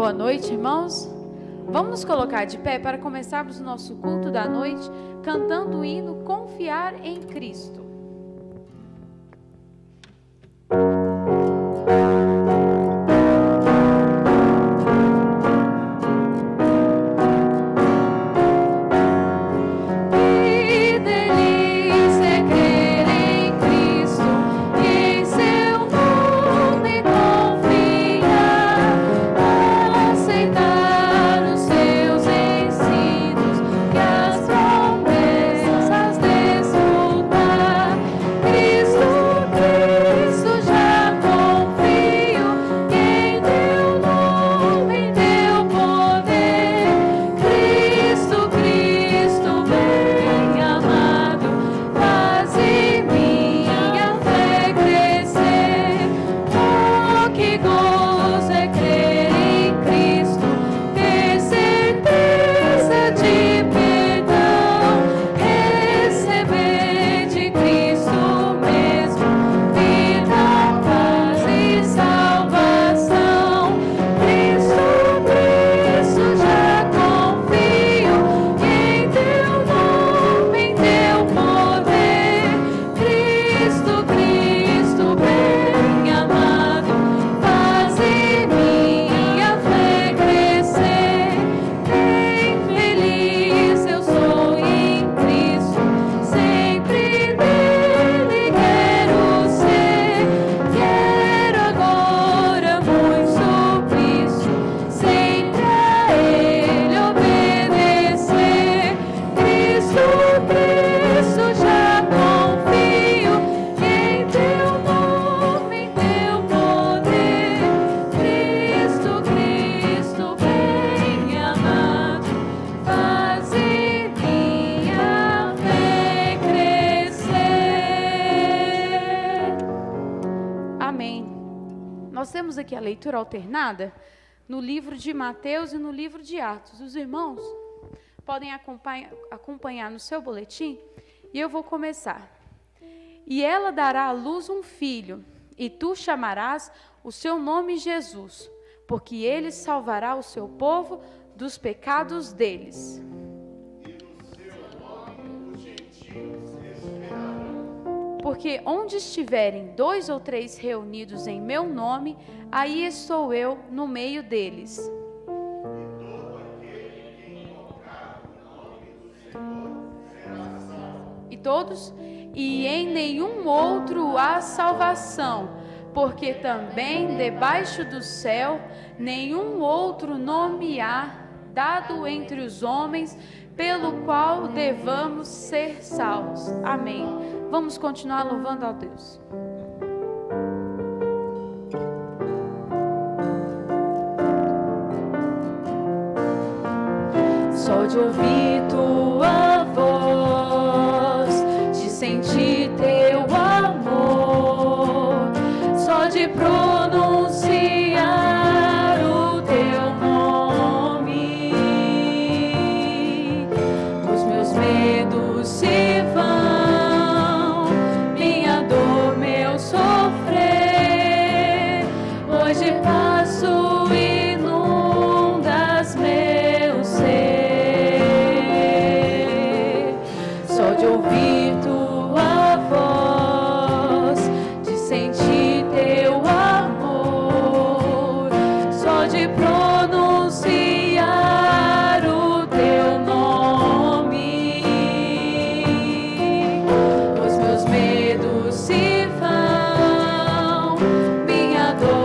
Boa noite, irmãos. Vamos nos colocar de pé para começarmos o nosso culto da noite cantando o hino Confiar em Cristo. Aqui a leitura alternada no livro de Mateus e no livro de Atos. Os irmãos podem acompanhar no seu boletim e eu vou começar. E ela dará à luz um filho, e tu chamarás o seu nome Jesus, porque ele salvará o seu povo dos pecados deles. Porque onde estiverem 2 ou 3 reunidos em meu nome, aí estou eu no meio deles. E todos, e em nenhum outro há salvação, porque também debaixo do céu nenhum outro nome há dado entre os homens, pelo qual devamos ser salvos. Amém. Vamos continuar louvando a Deus. Só de ouvir tua voz, de sentir teu amor, só de pronunciar o teu nome, os meus medos se vão. Hoje passo inundas meu ser, só de ouvir tua voz, de sentir teu amor, só de pronunciar o teu nome, os meus medos se vão, minha dor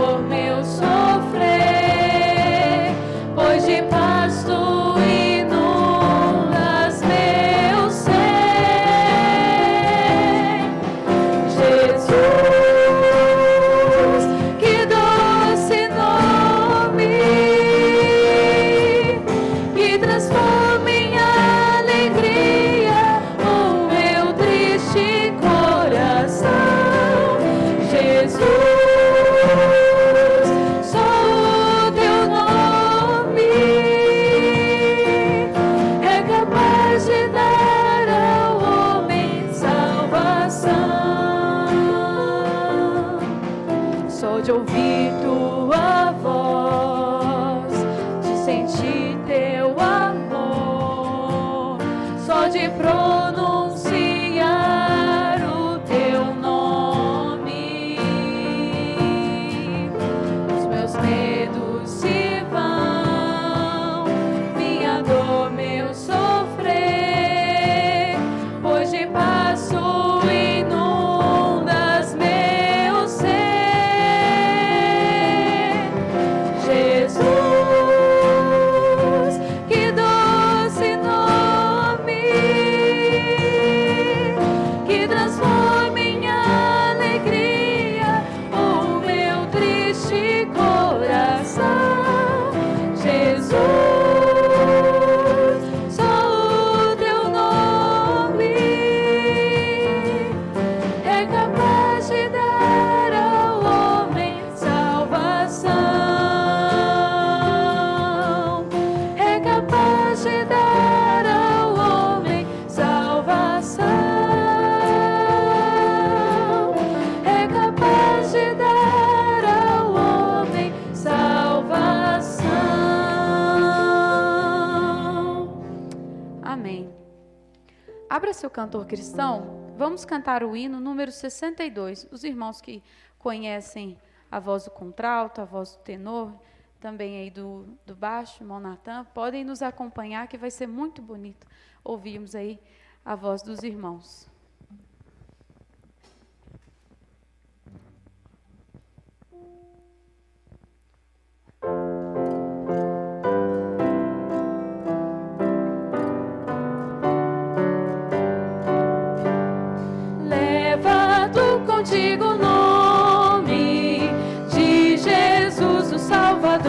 de pasto inundas meu ser, Jesus, que doce nome. coração, Jesus. Abra seu cantor cristão, vamos cantar o hino número 62. Os irmãos que conhecem a voz do contralto, a voz do tenor, também aí do baixo, irmão Natan, podem nos acompanhar, que vai ser muito bonito ouvirmos aí a voz dos irmãos. Contigo o nome de Jesus o Salvador.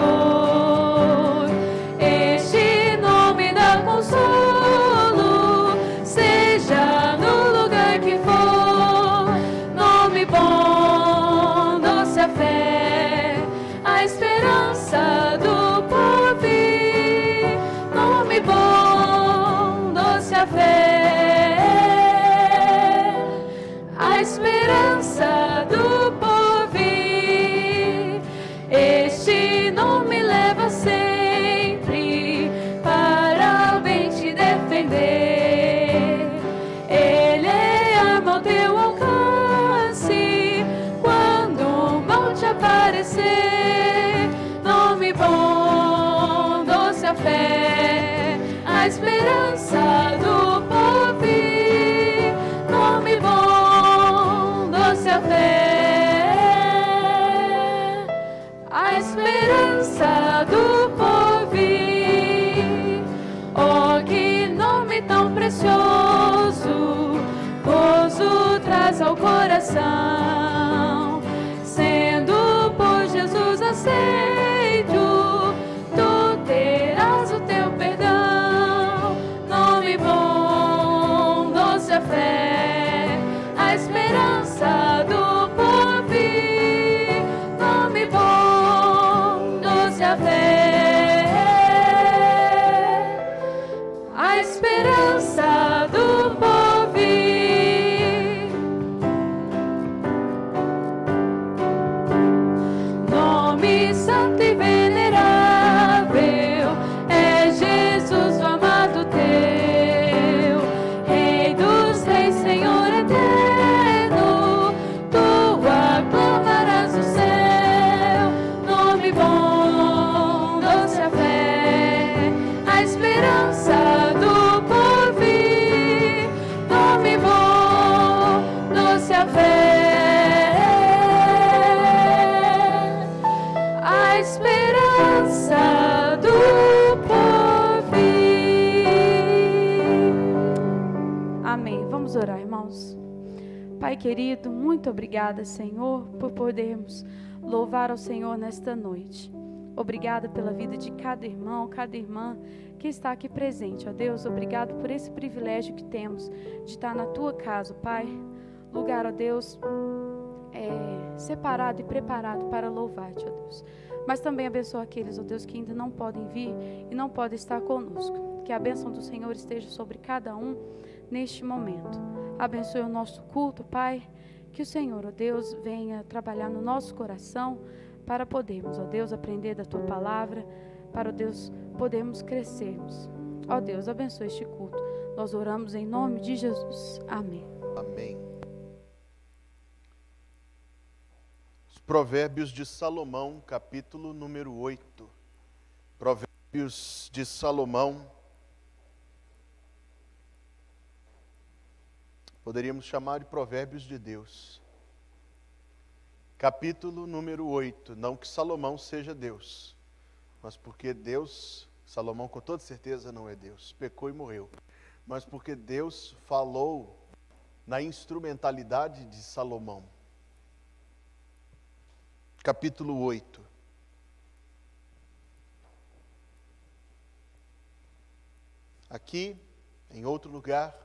Este nome dá consolo, seja no lugar que for. Nome bom, doce a fé, a esperança do porvir. Nome bom, doce a fé, a esperança do porvir. Este nome leva sempre para o bem te defender. Ele é arma ao teu alcance quando o mal te aparecer. Nome bom, doce a fé, a esperança do porvir. Nome bom, doce a fé, a esperança do porvir. Oh, que nome tão precioso, gozo traz ao coração. Sendo por Jesus aceito, tu terás o teu perdão. Nome bom, doce a fé, a esperança do porvir. Nome bom, doce a fé, a esperança do porvir. Nome santo e venerável é Jesus, o amado teu, Rei dos reis, Senhor eterno, tu aclamarás o céu. Nome bom, doce a fé, a esperança do porvir. Nome bom, doce a fé, a esperança do porvir. Amém. Vamos orar, irmãos. Pai querido, muito obrigada, Senhor, por podermos louvar ao Senhor nesta noite. Obrigada pela vida de cada irmão, cada irmã que está aqui presente, ó Deus. Obrigado por esse privilégio que temos de estar na Tua casa, Pai. Lugar, ó Deus, separado e preparado para louvar-Te, ó Deus. Mas também abençoa aqueles, ó Deus, que ainda não podem vir e não podem estar conosco. Que a bênção do Senhor esteja sobre cada um neste momento. Abençoe o nosso culto, Pai. Que o Senhor, ó Deus, venha trabalhar no nosso coração para podermos, ó Deus, aprender da Tua palavra, para, ó Deus, podermos crescermos. Ó Deus, abençoe este culto. Nós oramos em nome de Jesus. Amém. Amém. Os Provérbios de Salomão, capítulo número 8. Provérbios de Salomão. Poderíamos chamar de Provérbios de Deus. Capítulo número 8. Não que Salomão seja Deus, mas porque Deus, Salomão com toda certeza não é Deus, pecou e morreu. Mas porque Deus falou na instrumentalidade de Salomão. Capítulo 8. aqui, em outro lugar,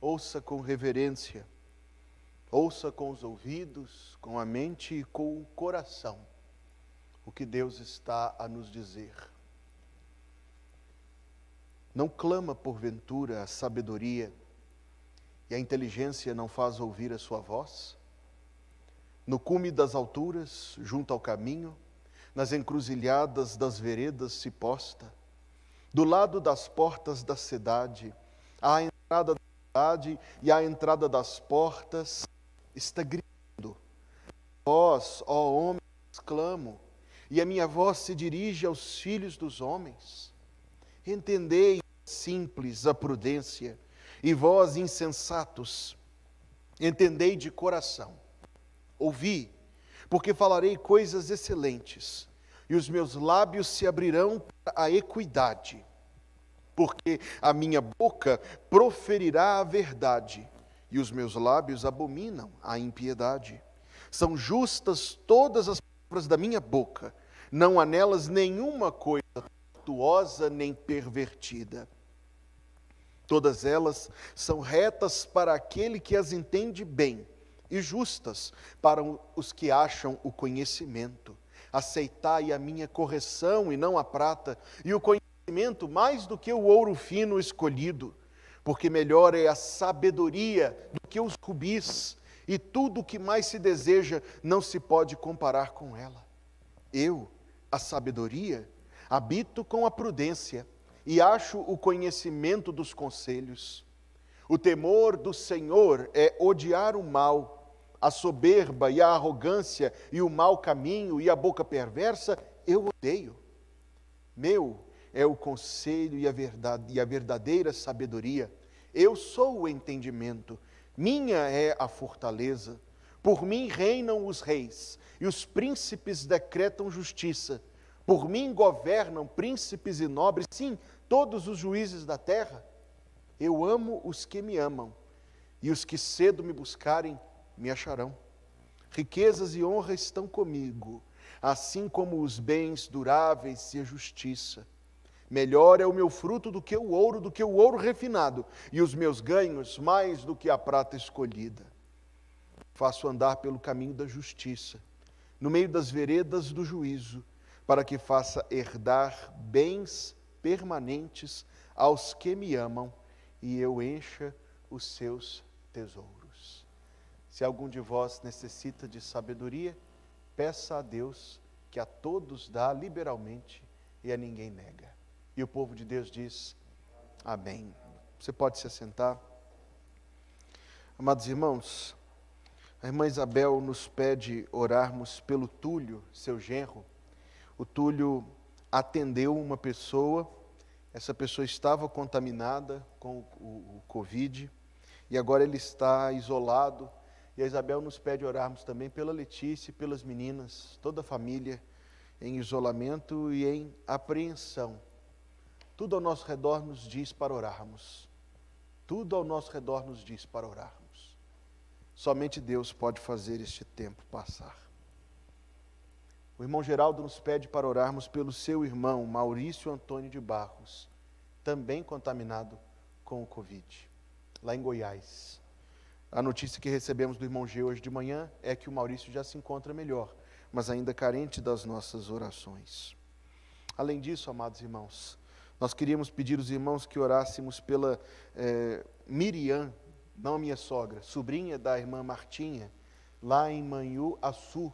ouça com reverência, ouça com os ouvidos, com a mente e com o coração o que Deus está a nos dizer. Não clama porventura a sabedoria e a inteligência não faz ouvir a sua voz? No cume das alturas, junto ao caminho, nas encruzilhadas das veredas se posta, do lado das portas da cidade, à entrada da cidade e à entrada das portas, está gritando: vós, ó homens, clamo, e a minha voz se dirige aos filhos dos homens. Entendei, simples, a prudência, e vós, insensatos, entendei de coração. Ouvi, porque falarei coisas excelentes, e os meus lábios se abrirão para a equidade, porque a minha boca proferirá a verdade, e os meus lábios abominam a impiedade. São justas todas as palavras da minha boca, não há nelas nenhuma coisa tortuosa nem pervertida. Todas elas são retas para aquele que as entende bem, e justas para os que acham o conhecimento. Aceitai a minha correção e não a prata, e o conhecimento mais do que o ouro fino escolhido, porque melhor é a sabedoria do que os rubis, e tudo o que mais se deseja não se pode comparar com ela. Eu, a sabedoria, habito com a prudência, e acho o conhecimento dos conselhos. O temor do Senhor é odiar o mal, a soberba e a arrogância e o mau caminho e a boca perversa eu odeio. Meu é o conselho e a verdade e a verdadeira sabedoria. Eu sou o entendimento, minha é a fortaleza. Por mim reinam os reis e os príncipes decretam justiça. Por mim governam príncipes e nobres, sim, todos os juízes da terra. Eu amo os que me amam, e os que cedo me buscarem me acharão. Riquezas e honra estão comigo, assim como os bens duráveis e a justiça. Melhor é o meu fruto do que o ouro refinado, e os meus ganhos mais do que a prata escolhida. Faço andar pelo caminho da justiça, no meio das veredas do juízo, para que faça herdar bens permanentes aos que me amam, e eu encha os seus tesouros. Se algum de vós necessita de sabedoria, peça a Deus, que a todos dá liberalmente e a ninguém nega. E o povo de Deus diz: amém. Você pode se assentar. Amados irmãos, a irmã Isabel nos pede orarmos pelo Túlio, seu genro. O Túlio atendeu uma pessoa, essa pessoa estava contaminada com o Covid, e agora ele está isolado. E a Isabel nos pede orarmos também pela Letícia e pelas meninas, toda a família em isolamento e em apreensão. Tudo ao nosso redor nos diz para orarmos. Tudo ao nosso redor nos diz para orarmos. Somente Deus pode fazer este tempo passar. O irmão Geraldo nos pede para orarmos pelo seu irmão, Maurício Antônio de Barros, também contaminado com o Covid, lá em Goiás. A notícia que recebemos do irmão G hoje de manhã é que o Maurício já se encontra melhor, mas ainda carente das nossas orações. Além disso, amados irmãos, nós queríamos pedir aos irmãos que orássemos pela Miriam, não a minha sogra, sobrinha da irmã Martinha, lá em Manhuaçu,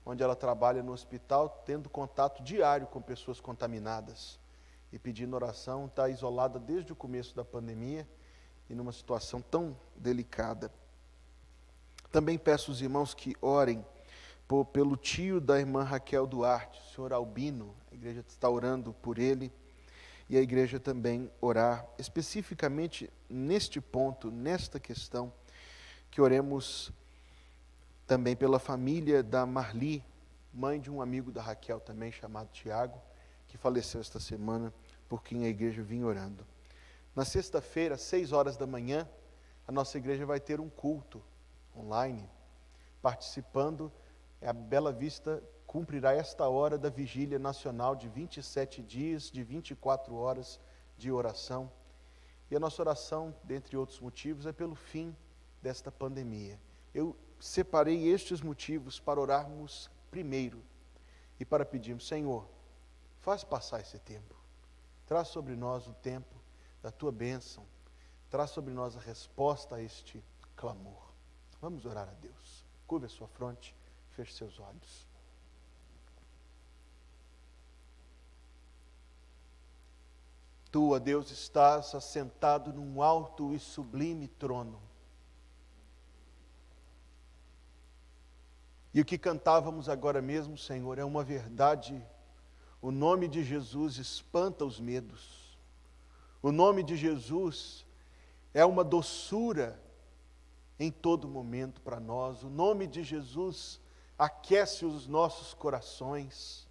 onde ela trabalha no hospital, tendo contato diário com pessoas contaminadas. E pedindo oração, está isolada desde o começo da pandemia e numa situação tão delicada. Também peço aos irmãos que orem pelo tio da irmã Raquel Duarte, o senhor Albino. A igreja está orando por ele, e a igreja também orar especificamente neste ponto, nesta questão, que oremos também pela família da Marli, mãe de um amigo da Raquel também, chamado Tiago, que faleceu esta semana, por quem a igreja vinha orando. Na sexta-feira, às 6 horas da manhã, a nossa igreja vai ter um culto online, participando. A Bela Vista cumprirá esta hora da vigília nacional de 27 dias, de 24 horas de oração. E a nossa oração, dentre outros motivos, é pelo fim desta pandemia. Eu separei estes motivos para orarmos primeiro e para pedirmos: Senhor, faz passar esse tempo. Traz sobre nós o tempo da tua bênção. Traz sobre nós a resposta a este clamor. Vamos orar a Deus. Curve a sua fronte, feche seus olhos. Tu, ó Deus, estás assentado num alto e sublime trono. E o que cantávamos agora mesmo, Senhor, é uma verdade. O nome de Jesus espanta os medos. O nome de Jesus é uma doçura em todo momento para nós. O nome de Jesus aquece os nossos corações.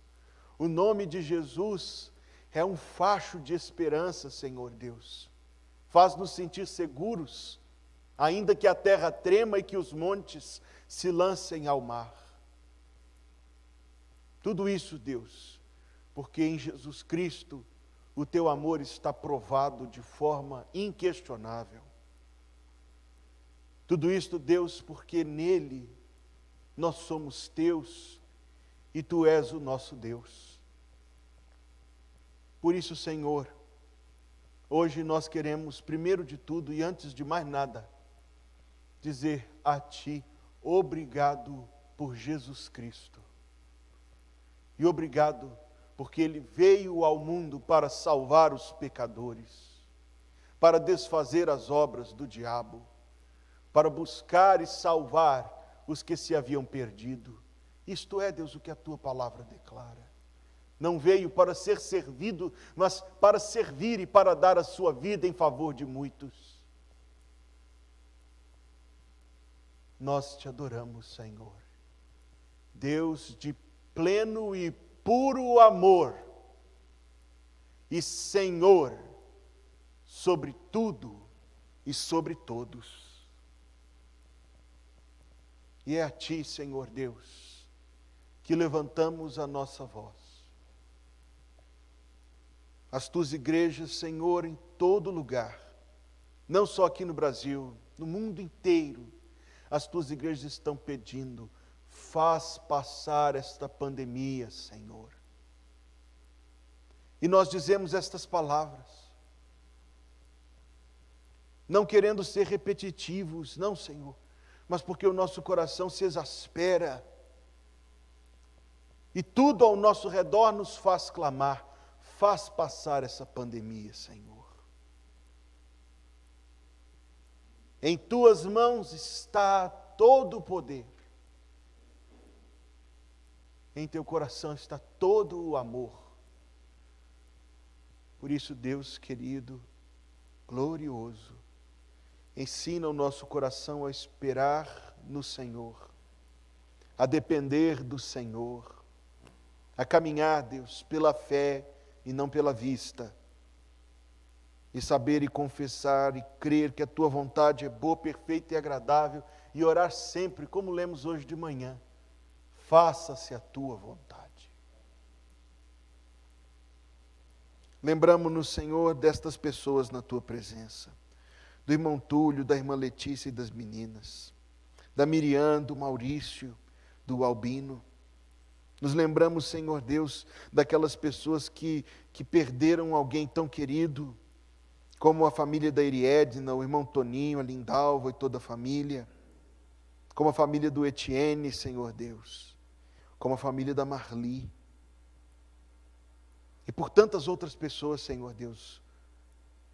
O nome de Jesus é um facho de esperança, Senhor Deus. Faz-nos sentir seguros, ainda que a terra trema e que os montes se lancem ao mar. Tudo isso, Deus, porque em Jesus Cristo o teu amor está provado de forma inquestionável. Tudo isto, Deus, porque nele nós somos teus e tu és o nosso Deus. Por isso, Senhor, hoje nós queremos, primeiro de tudo e antes de mais nada, dizer a Ti, obrigado por Jesus Cristo. E obrigado porque Ele veio ao mundo para salvar os pecadores, para desfazer as obras do diabo, para buscar e salvar os que se haviam perdido. Isto é, Deus, o que a Tua palavra declara. Não veio para ser servido, mas para servir e para dar a sua vida em favor de muitos. Nós te adoramos, Senhor. Deus de pleno e puro amor. E Senhor sobre tudo e sobre todos. E é a Ti, Senhor Deus, que levantamos a nossa voz. As tuas igrejas, Senhor, em todo lugar, não só aqui no Brasil, no mundo inteiro, as tuas igrejas estão pedindo: faz passar esta pandemia, Senhor. E nós dizemos estas palavras, não querendo ser repetitivos, não, Senhor, mas porque o nosso coração se exaspera, e tudo ao nosso redor nos faz clamar: faz passar essa pandemia, Senhor. Em tuas mãos está todo o poder. Em teu coração está todo o amor. Por isso, Deus querido, glorioso, ensina o nosso coração a esperar no Senhor, a depender do Senhor, a caminhar, Deus, pela fé e não pela vista, e saber e confessar e crer que a Tua vontade é boa, perfeita e agradável, e orar sempre, como lemos hoje de manhã: faça-se a Tua vontade. Lembramos-nos, Senhor, destas pessoas na Tua presença, do irmão Túlio, da irmã Letícia e das meninas, da Miriam, do Maurício, do Albino. Nos lembramos, Senhor Deus, daquelas pessoas que perderam alguém tão querido, como a família da Eriedna, o irmão Toninho, a Lindalva e toda a família, como a família do Etienne, Senhor Deus, como a família da Marli, e por tantas outras pessoas, Senhor Deus,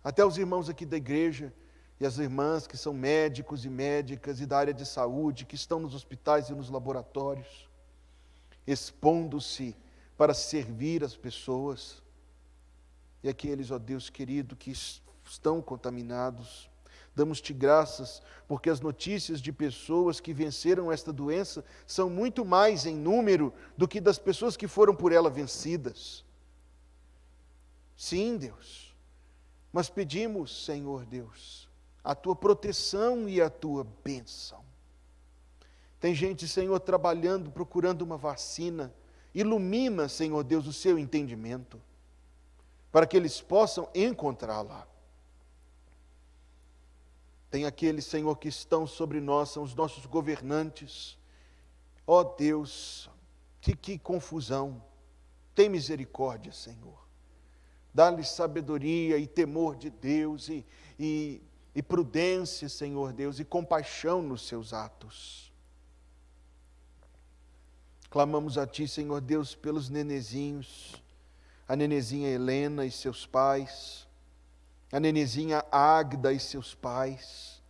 até os irmãos aqui da igreja e as irmãs que são médicos e médicas e da área de saúde, que estão nos hospitais e nos laboratórios, expondo-se para servir as pessoas, e aqueles, ó Deus querido, que estão contaminados. Damos-te graças, porque as notícias de pessoas que venceram esta doença são muito mais em número do que das pessoas que foram por ela vencidas. Sim, Deus, mas pedimos, Senhor Deus, a Tua proteção e a Tua bênção. Tem gente, Senhor, trabalhando, procurando uma vacina. Ilumina, Senhor Deus, o seu entendimento, para que eles possam encontrá-la. Tem aqueles, Senhor, que estão sobre nós, são os nossos governantes. Ó Deus, que confusão. Tem misericórdia, Senhor. Dá-lhes sabedoria e temor de Deus e prudência, Senhor Deus, e compaixão nos seus atos. Clamamos a Ti, Senhor Deus, pelos nenezinhos, a nenezinha Helena e seus pais, a nenezinha Águida e seus pais,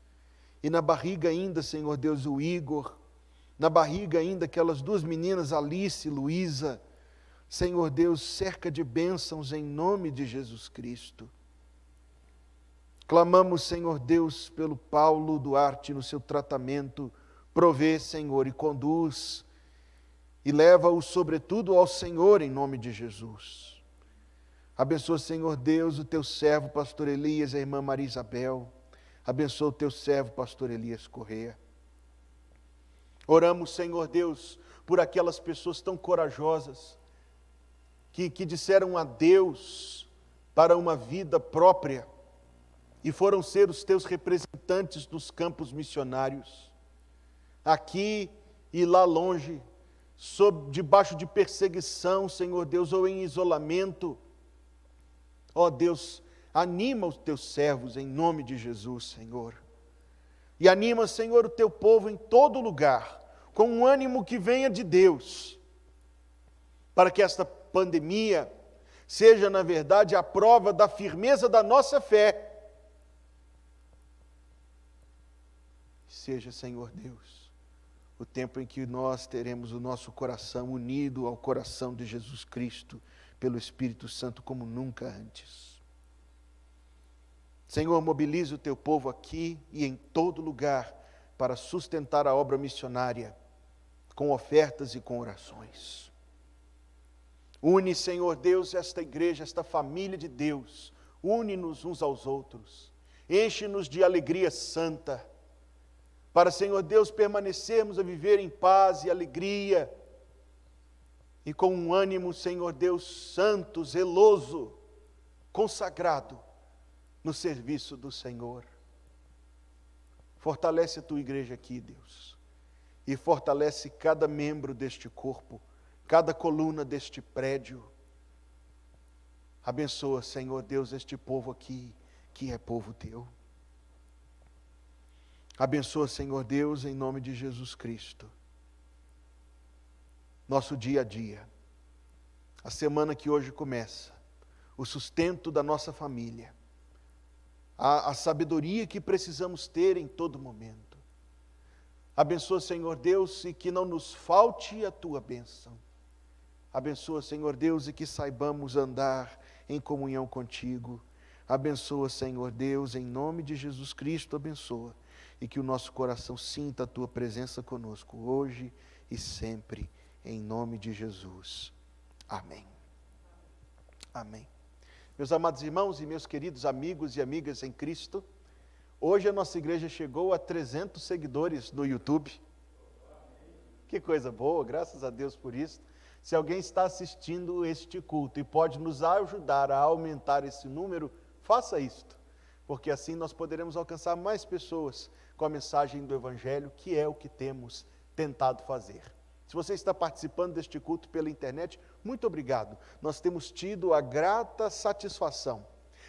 e na barriga ainda, Senhor Deus, o Igor, na barriga ainda aquelas duas meninas, Alice e Luísa. Senhor Deus, cerca de bênçãos em nome de Jesus Cristo. Clamamos, Senhor Deus, pelo Paulo Duarte no seu tratamento. Provê, Senhor, e conduz, e leva-o sobretudo ao Senhor em nome de Jesus. Abençoa, Senhor Deus, o teu servo, pastor Elias, a irmã Maria Isabel. Abençoa o teu servo, pastor Elias Correia. Oramos, Senhor Deus, por aquelas pessoas tão corajosas, que disseram adeus para uma vida própria e foram ser os teus representantes nos campos missionários, aqui e lá longe, debaixo de perseguição, Senhor Deus, ou em isolamento. Ó Deus, anima os teus servos em nome de Jesus, Senhor. E anima, Senhor, o teu povo em todo lugar, com um ânimo que venha de Deus, para que esta pandemia seja, na verdade, a prova da firmeza da nossa fé. Seja, Senhor Deus, o tempo em que nós teremos o nosso coração unido ao coração de Jesus Cristo, pelo Espírito Santo, como nunca antes. Senhor, mobiliza o teu povo aqui e em todo lugar, para sustentar a obra missionária, com ofertas e com orações. Une, Senhor Deus, esta igreja, esta família de Deus, une-nos uns aos outros, enche-nos de alegria santa, para, Senhor Deus, permanecermos a viver em paz e alegria, e com um ânimo, Senhor Deus, santo, zeloso, consagrado, no serviço do Senhor. Fortalece a tua igreja aqui, Deus, e fortalece cada membro deste corpo, cada coluna deste prédio. Abençoa, Senhor Deus, este povo aqui, que é povo teu. Abençoa, Senhor Deus, em nome de Jesus Cristo, nosso dia a dia, a semana que hoje começa, o sustento da nossa família, a sabedoria que precisamos ter em todo momento. Abençoa, Senhor Deus, e que não nos falte a tua bênção. Abençoa, Senhor Deus, e que saibamos andar em comunhão contigo. Abençoa, Senhor Deus, em nome de Jesus Cristo, abençoa. E que o nosso coração sinta a tua presença conosco, hoje e sempre, em nome de Jesus. Amém. Amém. Meus amados irmãos e meus queridos amigos e amigas em Cristo, hoje a nossa igreja chegou a 300 seguidores no YouTube. Que coisa boa, graças a Deus por isso. Se alguém está assistindo este culto e pode nos ajudar a aumentar esse número, faça isto, porque assim nós poderemos alcançar mais pessoas com a mensagem do Evangelho, que é o que temos tentado fazer. Se você está participando deste culto pela internet, muito obrigado. Nós temos tido a grata satisfação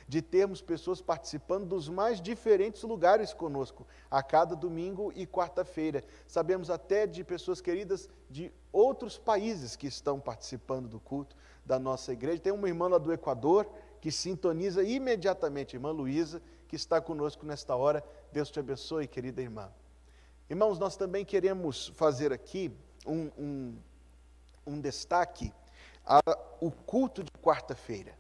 de termos pessoas participando dos mais diferentes lugares conosco, a cada domingo e quarta-feira. Sabemos até de pessoas queridas de outros países que estão participando do culto da nossa igreja. Tem uma irmã lá do Equador que sintoniza imediatamente, irmã Luísa, que está conosco nesta hora. Deus te abençoe, querida irmã. Irmãos, nós também queremos fazer aqui um destaque ao culto de quarta-feira.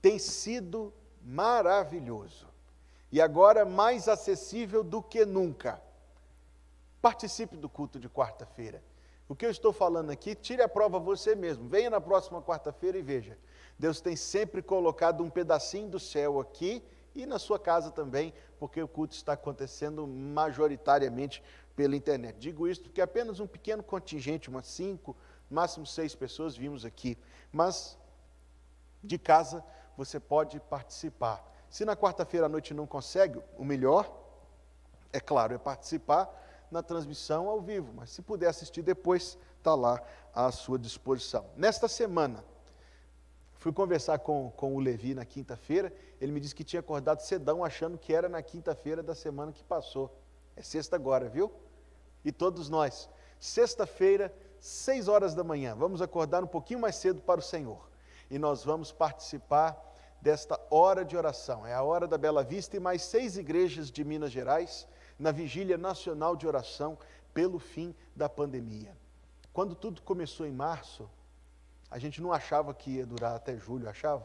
Tem sido maravilhoso e agora mais acessível do que nunca. Participe do culto de quarta-feira. O que eu estou falando aqui, tire a prova você mesmo. Venha na próxima quarta-feira e veja. Deus tem sempre colocado um pedacinho do céu aqui e na sua casa também, porque o culto está acontecendo majoritariamente pela internet. Digo isso porque apenas um pequeno contingente, umas 5, máximo 6 pessoas vimos aqui, mas de casa você pode participar. Se na quarta-feira à noite não consegue, o melhor é claro, é participar na transmissão ao vivo, mas se puder assistir depois, está lá à sua disposição. Nesta semana, fui conversar com o Levi na quinta-feira, ele me disse que tinha acordado cedão, achando que era na quinta-feira da semana que passou. É sexta agora, viu? E todos nós, sexta-feira, 6 horas da manhã, vamos acordar um pouquinho mais cedo para o Senhor. E nós vamos participar desta hora de oração. É a hora da Bela Vista e mais 6 igrejas de Minas Gerais, na Vigília Nacional de Oração pelo fim da pandemia. Quando tudo começou em março, a gente não achava que ia durar até julho, achava?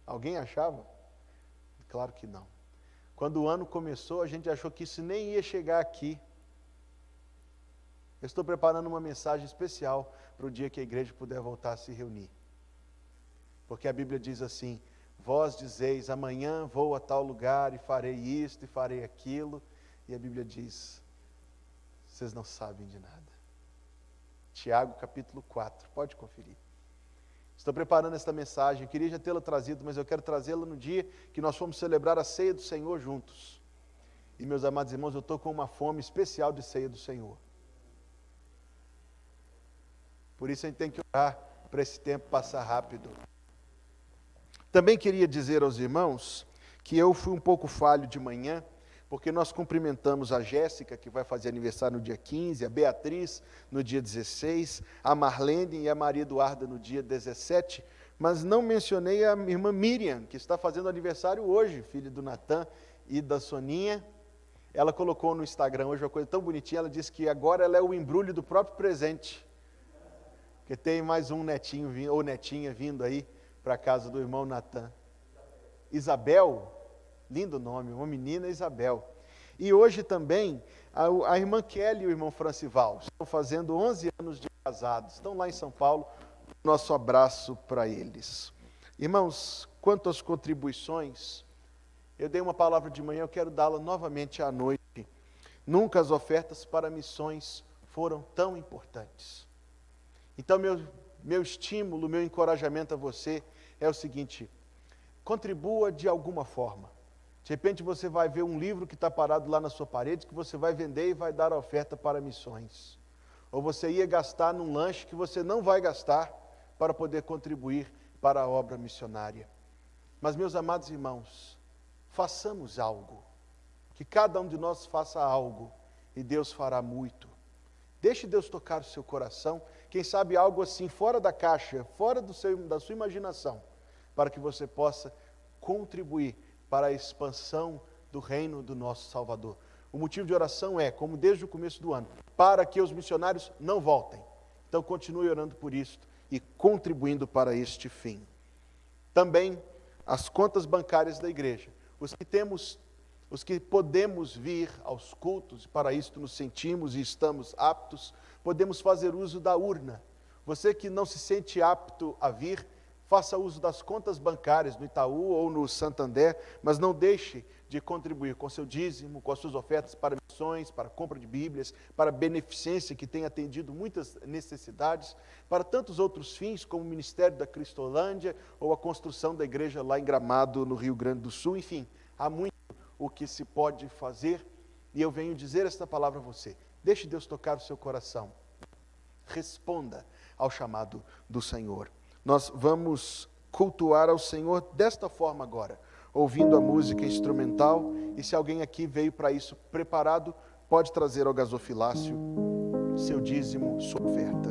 Alguém achava? Claro que não. Quando o ano começou, a gente achou que isso nem ia chegar aqui. Eu estou preparando uma mensagem especial para o dia que a igreja puder voltar a se reunir. Porque a Bíblia diz assim: vós dizeis, amanhã vou a tal lugar e farei isto e farei aquilo. E a Bíblia diz, vocês não sabem de nada. Tiago capítulo 4, pode conferir. Estou preparando esta mensagem, eu queria já tê-la trazido, mas eu quero trazê-la no dia que nós fomos celebrar a ceia do Senhor juntos. E meus amados irmãos, eu estou com uma fome especial de ceia do Senhor. Por isso a gente tem que orar para esse tempo passar rápido. Também queria dizer aos irmãos que eu fui um pouco falho de manhã, porque nós cumprimentamos a Jéssica, que vai fazer aniversário no dia 15, a Beatriz no dia 16, a Marlene e a Maria Eduarda no dia 17, mas não mencionei a irmã Miriam, que está fazendo aniversário hoje, filha do Natan e da Soninha. Ela colocou no Instagram hoje uma coisa tão bonitinha, ela disse que agora ela é o embrulho do próprio presente, que tem mais um netinho ou netinha vindo aí para a casa do irmão Natan. Isabel, lindo nome, uma menina Isabel. E hoje também a irmã Kelly e o irmão Francival estão fazendo 11 anos de casados, estão lá em São Paulo. Nosso abraço para eles. Irmãos, quanto às contribuições, eu dei uma palavra de manhã, eu quero dá-la novamente à noite. Nunca as ofertas para missões foram tão importantes. Então, meu estímulo, meu encorajamento a você é o seguinte: contribua de alguma forma. De repente você vai ver um livro que está parado lá na sua parede, que você vai vender e vai dar a oferta para missões. Ou você ia gastar num lanche que você não vai gastar para poder contribuir para a obra missionária. Mas, meus amados irmãos, façamos algo. Que cada um de nós faça algo e Deus fará muito. Deixe Deus tocar o seu coração, quem sabe algo assim, fora da caixa, fora da sua imaginação, para que você possa contribuir para a expansão do reino do nosso Salvador. O motivo de oração é, como desde o começo do ano, para que os missionários não voltem. Então continue orando por isto e contribuindo para este fim. Também as contas bancárias da igreja. Os que podemos vir aos cultos, para isto nos sentimos e estamos aptos, podemos fazer uso da urna. Você que não se sente apto a vir, faça uso das contas bancárias no Itaú ou no Santander, mas não deixe de contribuir com seu dízimo, com as suas ofertas para missões, para compra de Bíblias, para beneficência que tem atendido muitas necessidades, para tantos outros fins, como o Ministério da Cristolândia ou a construção da igreja lá em Gramado, no Rio Grande do Sul. Enfim, há muito o que se pode fazer, e eu venho dizer esta palavra a você: deixe Deus tocar o seu coração, responda ao chamado do Senhor. Nós vamos cultuar ao Senhor desta forma agora, ouvindo a música instrumental, e se alguém aqui veio para isso preparado, pode trazer ao gasofilácio seu dízimo, sua oferta.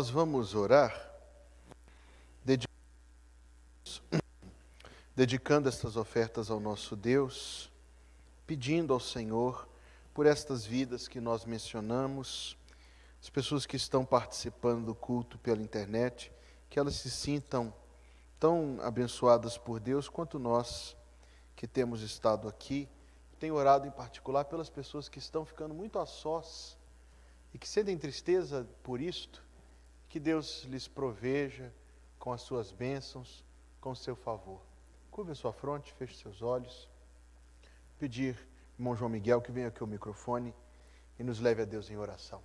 nós vamos orar dedicando estas ofertas ao nosso Deus, pedindo ao Senhor por estas vidas que nós mencionamos, as pessoas que estão participando do culto pela internet, que elas se sintam tão abençoadas por Deus quanto nós que temos estado aqui. Tenho orado em particular pelas pessoas que estão ficando muito a sós e que sentem tristeza por isto, que Deus lhes proveja com as suas bênçãos, com o seu favor. Curve a sua fronte, feche seus olhos. Pedir, irmão João Miguel, que venha aqui ao microfone e nos leve a Deus em oração.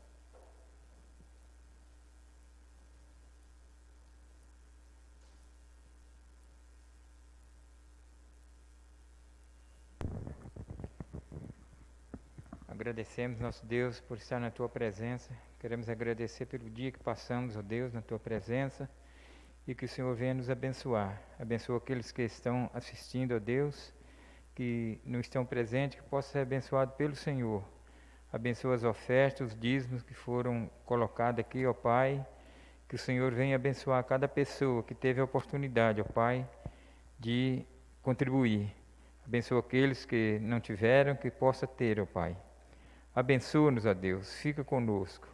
Agradecemos, nosso Deus, por estar na Tua presença. Queremos agradecer pelo dia que passamos, ó Deus, na Tua presença, e que o Senhor venha nos abençoar. Abençoa aqueles que estão assistindo, ó Deus, que não estão presentes, que possam ser abençoados pelo Senhor. Abençoa as ofertas, os dízimos que foram colocados aqui, ó Pai. Que o Senhor venha abençoar cada pessoa que teve a oportunidade, ó Pai, de contribuir. Abençoa aqueles que não tiveram, que possa ter, ó Pai. Abençoa-nos, ó Deus, fica conosco.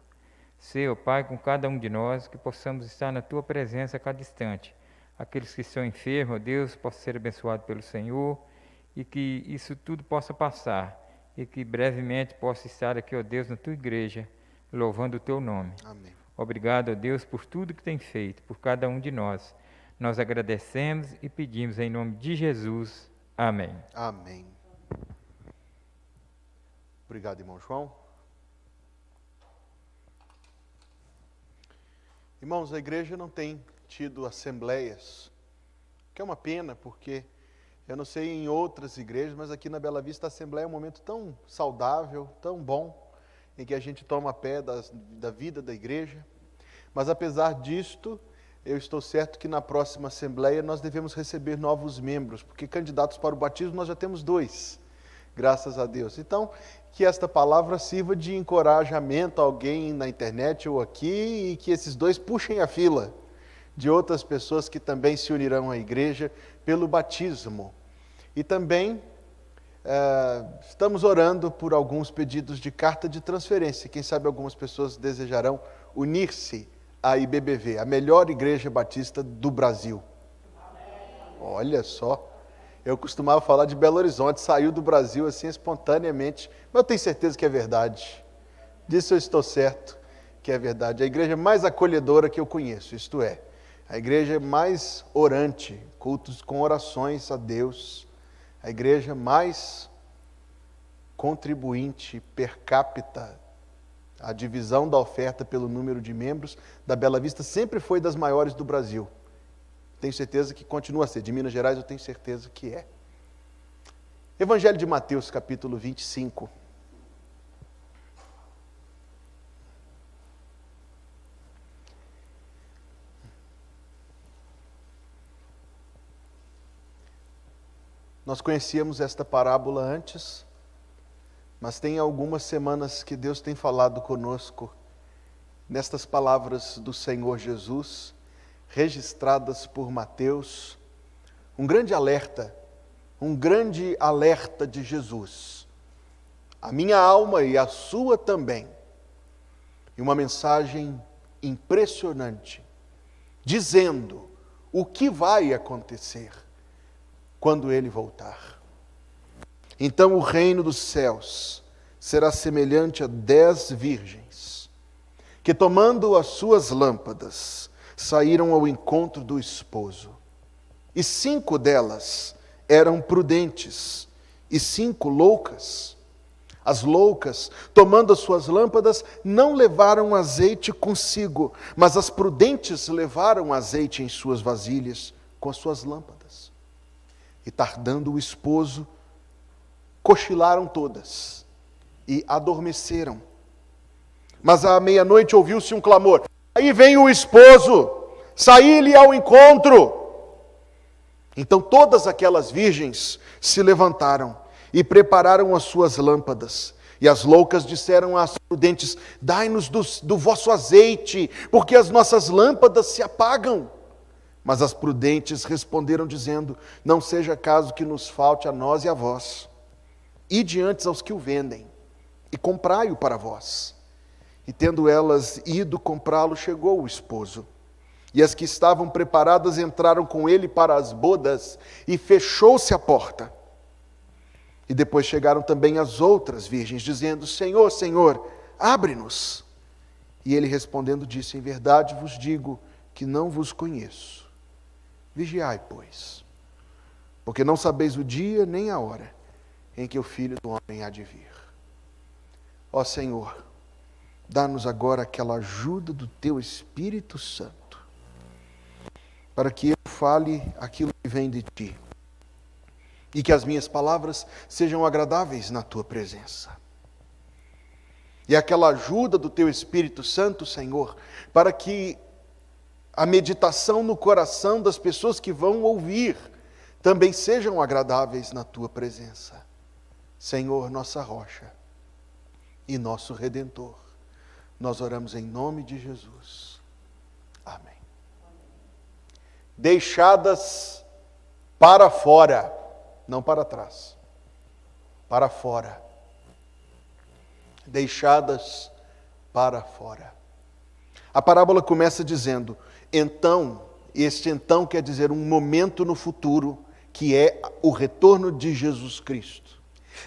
Sê, ó Pai, com cada um de nós, que possamos estar na Tua presença a cada instante. Aqueles que estão enfermos, ó Deus, possam ser abençoados pelo Senhor, e que isso tudo possa passar, e que brevemente possa estar aqui, ó Deus, na Tua igreja, louvando o Teu nome. Amém. Obrigado, ó Deus, por tudo que tem feito, por cada um de nós. Nós agradecemos e pedimos em nome de Jesus. Amém. Amém. Obrigado, irmão João. Irmãos, a igreja não tem tido assembleias, que é uma pena, porque eu não sei em outras igrejas, mas aqui na Bela Vista a assembleia é um momento tão saudável, tão bom, em que a gente toma pé da vida da igreja. Mas apesar disto, eu estou certo que na próxima assembleia nós devemos receber novos membros, porque candidatos para o batismo nós já temos 2, graças a Deus. Então, que esta palavra sirva de encorajamento a alguém na internet ou aqui, e que esses 2 puxem a fila de outras pessoas que também se unirão à igreja pelo batismo. E também estamos orando por alguns pedidos de carta de transferência. Quem sabe algumas pessoas desejarão unir-se à IBBV, a melhor igreja batista do Brasil. Olha só, eu costumava falar de Belo Horizonte, saiu do Brasil assim espontaneamente, mas eu tenho certeza que é verdade. Disso eu estou certo que é verdade. A igreja mais acolhedora que eu conheço, isto é, a igreja mais orante, cultos com orações a Deus, a igreja mais contribuinte per capita. A divisão da oferta pelo número de membros da Bela Vista sempre foi das maiores do Brasil. Tenho certeza que continua a ser. De Minas Gerais eu tenho certeza que é. Evangelho de Mateus, capítulo 25. Nós conhecíamos esta parábola antes, mas tem algumas semanas que Deus tem falado conosco nestas palavras do Senhor Jesus, registradas por Mateus, um grande alerta de Jesus, a minha alma e a sua também, e uma mensagem impressionante, dizendo o que vai acontecer quando Ele voltar. Então o reino dos céus será semelhante a 10 virgens, que tomando as suas lâmpadas, saíram ao encontro do esposo. E 5 delas eram prudentes, e 5 loucas. As loucas, tomando as suas lâmpadas, não levaram azeite consigo, mas as prudentes levaram azeite em suas vasilhas com as suas lâmpadas. E tardando o esposo, cochilaram todas e adormeceram. Mas à meia-noite ouviu-se um clamor: aí vem o esposo, saí-lhe ao encontro. Então todas aquelas virgens se levantaram e prepararam as suas lâmpadas. E as loucas disseram às prudentes: dai-nos do vosso azeite, porque as nossas lâmpadas se apagam. Mas as prudentes responderam dizendo: não seja caso que nos falte a nós e a vós. Ide antes aos que o vendem, e comprai-o para vós. E tendo elas ido comprá-lo, chegou o esposo. E as que estavam preparadas entraram com ele para as bodas, e fechou-se a porta. E depois chegaram também as outras virgens, dizendo: Senhor, Senhor, abre-nos. E ele respondendo disse: em verdade vos digo que não vos conheço. Vigiai, pois, porque não sabeis o dia nem a hora em que o Filho do Homem há de vir. Ó Senhor, dá-nos agora aquela ajuda do Teu Espírito Santo, para que eu fale aquilo que vem de Ti, e que as minhas palavras sejam agradáveis na Tua presença. E aquela ajuda do Teu Espírito Santo, Senhor, para que a meditação no coração das pessoas que vão ouvir também sejam agradáveis na Tua presença. Senhor, nossa rocha e nosso Redentor, nós oramos em nome de Jesus. Amém. Deixadas para fora, não para trás, para fora. Deixadas para fora. A parábola começa dizendo: então, este então quer dizer um momento no futuro, que é o retorno de Jesus Cristo.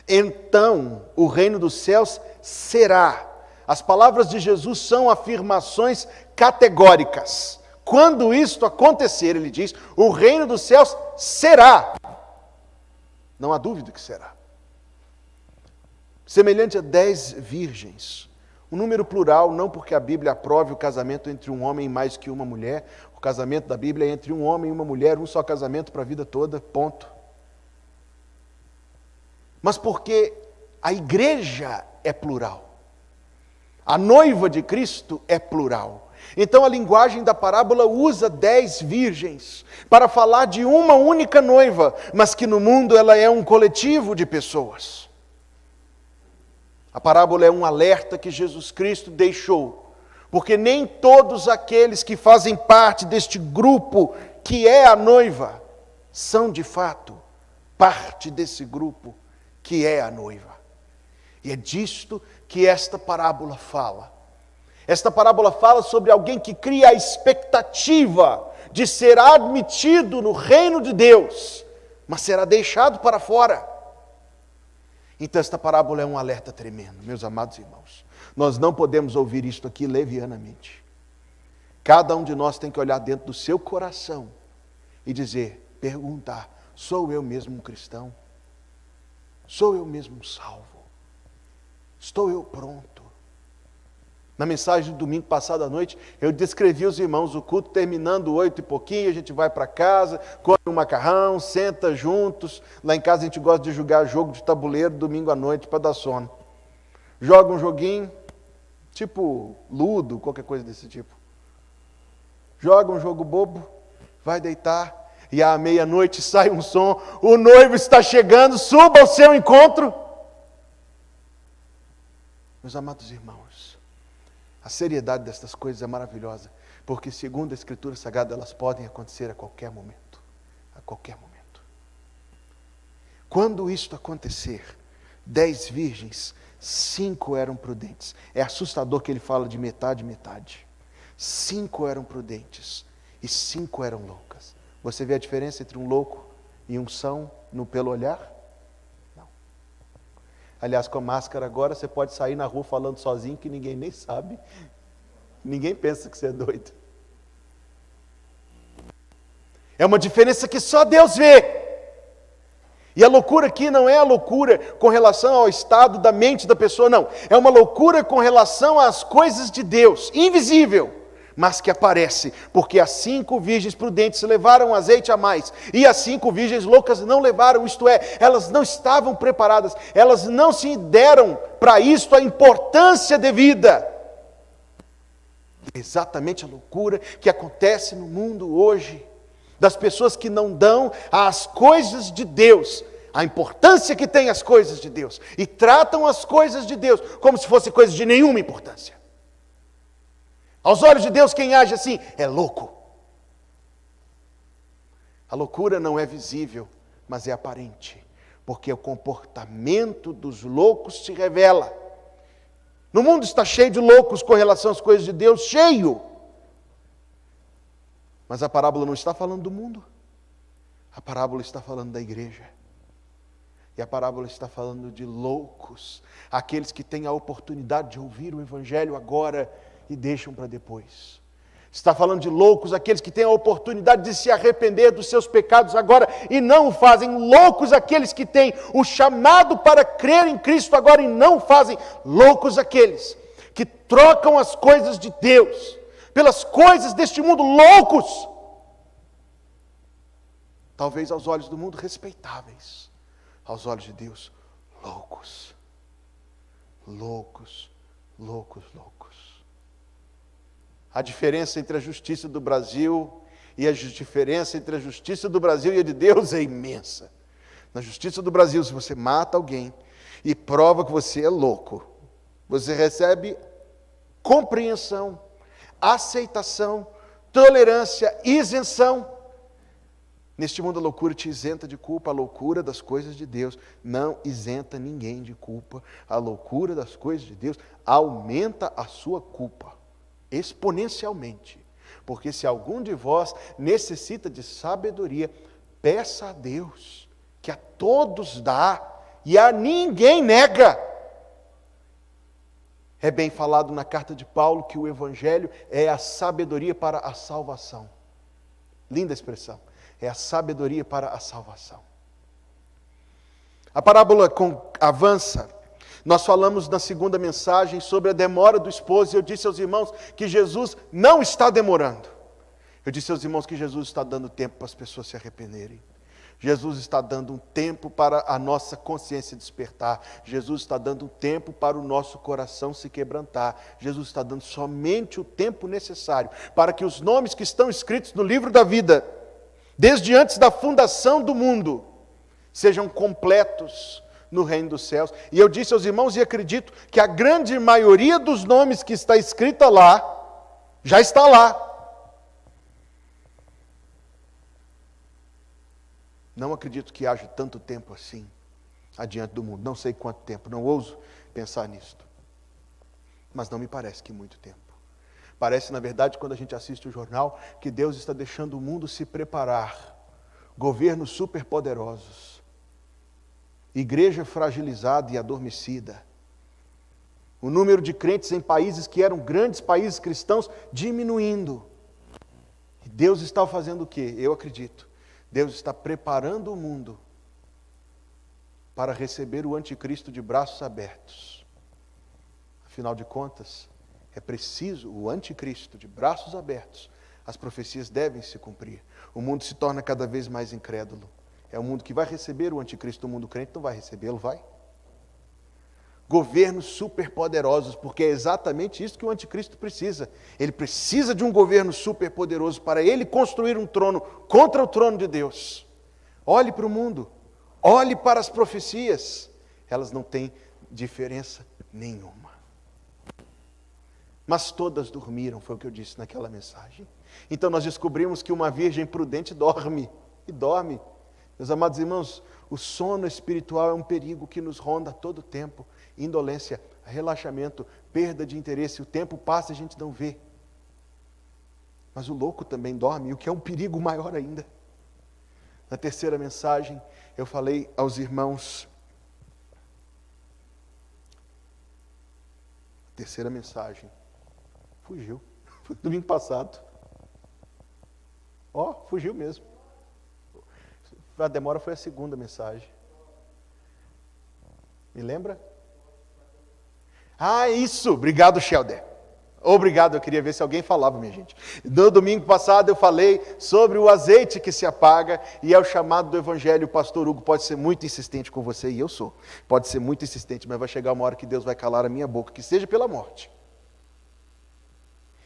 Então, o reino dos céus será. As palavras de Jesus são afirmações categóricas. Quando isto acontecer, ele diz, o reino dos céus será. Não há dúvida que será. Semelhante a 10 virgens. Um número plural, não porque a Bíblia aprove o casamento entre um homem e mais que uma mulher. O casamento da Bíblia é entre um homem e uma mulher, um só casamento para a vida toda, ponto. Mas porque a igreja é plural. A noiva de Cristo é plural. Então a linguagem da parábola usa 10 virgens para falar de uma única noiva, mas que no mundo ela é um coletivo de pessoas. A parábola é um alerta que Jesus Cristo deixou, porque nem todos aqueles que fazem parte deste grupo que é a noiva são de fato parte desse grupo que é a noiva. E é disto que esta parábola fala. Esta parábola fala sobre alguém que cria a expectativa de ser admitido no reino de Deus, mas será deixado para fora. Então esta parábola é um alerta tremendo, meus amados irmãos. Nós não podemos ouvir isto aqui levianamente. Cada um de nós tem que olhar dentro do seu coração e perguntar: sou eu mesmo um cristão? Sou eu mesmo salvo? Estou eu pronto? Na mensagem do domingo passado à noite, eu descrevi aos irmãos o culto terminando 8 e pouquinho, a gente vai para casa, come um macarrão, senta juntos. Lá em casa a gente gosta de jogar jogo de tabuleiro domingo à noite para dar sono. Joga um joguinho, tipo Ludo, qualquer coisa desse tipo. Joga um jogo bobo, vai deitar, e à meia-noite sai um som: o noivo está chegando, suba ao seu encontro. Meus amados irmãos, a seriedade destas coisas é maravilhosa, porque segundo a Escritura Sagrada, elas podem acontecer a qualquer momento. A qualquer momento. Quando isto acontecer, 10 virgens, 5 eram prudentes. É assustador que ele fala de metade, metade. 5 eram prudentes e 5 eram loucas. Você vê a diferença entre um louco e um são pelo olhar? Não. Aliás, com a máscara agora, você pode sair na rua falando sozinho que ninguém nem sabe. Ninguém pensa que você é doido. É uma diferença que só Deus vê. E a loucura aqui não é a loucura com relação ao estado da mente da pessoa, não. É uma loucura com relação às coisas de Deus, invisível, mas que aparece, porque as 5 virgens prudentes levaram azeite a mais, e as 5 virgens loucas não levaram, isto é, elas não estavam preparadas, elas não se deram para isto a importância devida. É exatamente a loucura que acontece no mundo hoje, das pessoas que não dão às coisas de Deus a importância que tem as coisas de Deus e tratam as coisas de Deus como se fossem coisas de nenhuma importância. Aos olhos de Deus, quem age assim é louco. A loucura não é visível, mas é aparente, porque o comportamento dos loucos se revela. No mundo está cheio de loucos com relação às coisas de Deus, cheio. Mas a parábola não está falando do mundo. A parábola está falando da igreja. E a parábola está falando de loucos, aqueles que têm a oportunidade de ouvir o Evangelho agora e deixam para depois. Está falando de loucos, aqueles que têm a oportunidade de se arrepender dos seus pecados agora e não o fazem. Loucos, aqueles que têm o chamado para crer em Cristo agora e não o fazem. Loucos, aqueles que trocam as coisas de Deus pelas coisas deste mundo. Loucos! Talvez aos olhos do mundo respeitáveis, aos olhos de Deus, loucos. Loucos, loucos, loucos. A diferença entre a justiça do Brasil e a diferença entre a justiça do Brasil e a de Deus é imensa. Na justiça do Brasil, se você mata alguém e prova que você é louco, você recebe compreensão, aceitação, tolerância, isenção. Neste mundo a loucura te isenta de culpa. A loucura das coisas de Deus não isenta ninguém de culpa. A loucura das coisas de Deus aumenta a sua culpa exponencialmente. Porque se algum de vós necessita de sabedoria, peça a Deus, que a todos dá e a ninguém nega. É bem falado na carta de Paulo que o Evangelho é a sabedoria para a salvação. Linda expressão. É a sabedoria para a salvação. A parábola avança. Nós falamos na segunda mensagem sobre a demora do esposo e eu disse aos irmãos que Jesus não está demorando. Eu disse aos irmãos que Jesus está dando tempo para as pessoas se arrependerem. Jesus está dando um tempo para a nossa consciência despertar. Jesus está dando um tempo para o nosso coração se quebrantar. Jesus está dando somente o tempo necessário para que os nomes que estão escritos no livro da vida, desde antes da fundação do mundo, sejam completos no reino dos céus. E eu disse aos irmãos, e acredito, que a grande maioria dos nomes que está escrita lá, já está lá. Não acredito que haja tanto tempo assim, adiante do mundo. Não sei quanto tempo, não ouso pensar nisto. Mas não me parece que muito tempo. Parece, na verdade, quando a gente assiste o jornal, que Deus está deixando o mundo se preparar. Governos superpoderosos. Igreja fragilizada e adormecida. O número de crentes em países que eram grandes países cristãos diminuindo. E Deus está fazendo o quê? Eu acredito. Deus está preparando o mundo para receber o anticristo de braços abertos. Afinal de contas, é preciso o anticristo de braços abertos. As profecias devem se cumprir. O mundo se torna cada vez mais incrédulo. É o mundo que vai receber o anticristo, o mundo crente não vai recebê-lo, vai? Governos superpoderosos, porque é exatamente isso que o anticristo precisa. Ele precisa de um governo superpoderoso para ele construir um trono contra o trono de Deus. Olhe para o mundo, olhe para as profecias. Elas não têm diferença nenhuma. Mas todas dormiram, foi o que eu disse naquela mensagem. Então nós descobrimos que uma virgem prudente dorme, e dorme. Meus amados irmãos, o sono espiritual é um perigo que nos ronda a todo tempo. Indolência, relaxamento, perda de interesse. O tempo passa e a gente não vê. Mas o louco também dorme, o que é um perigo maior ainda. Na terceira mensagem, eu falei aos irmãos. Terceira mensagem. Fugiu. Foi domingo passado. Fugiu mesmo. A demora foi a segunda mensagem. Me lembra? Isso! Obrigado, Shelder. Obrigado, eu queria ver se alguém falava, minha gente. No domingo passado eu falei sobre o azeite que se apaga e é o chamado do Evangelho. O pastor Hugo pode ser muito insistente com você, e eu sou. Pode ser muito insistente, mas vai chegar uma hora que Deus vai calar a minha boca, que seja pela morte.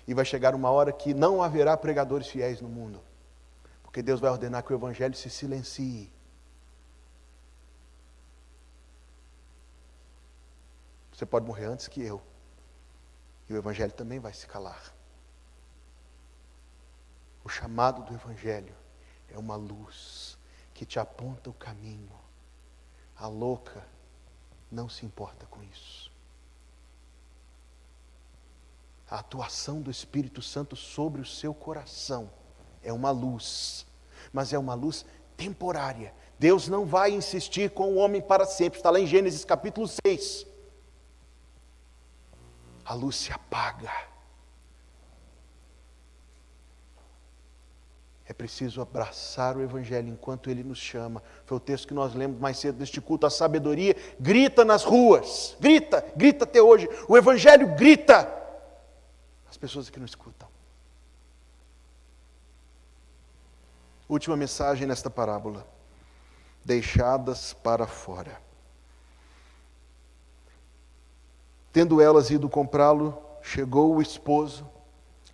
E vai chegar uma hora que não haverá pregadores fiéis no mundo. Porque Deus vai ordenar que o Evangelho se silencie. Você pode morrer antes que eu. E o Evangelho também vai se calar. O chamado do Evangelho é uma luz que te aponta o caminho. A louca não se importa com isso. A atuação do Espírito Santo sobre o seu coração é uma luz, mas é uma luz temporária. Deus não vai insistir com o homem para sempre. Está lá em Gênesis capítulo 6. A luz se apaga. É preciso abraçar o Evangelho enquanto Ele nos chama. Foi o texto que nós lemos mais cedo deste culto. A sabedoria grita nas ruas. Grita, grita até hoje. O Evangelho grita. As pessoas que não escutam. Última mensagem nesta parábola. Deixadas para fora. Tendo elas ido comprá-lo, chegou o esposo,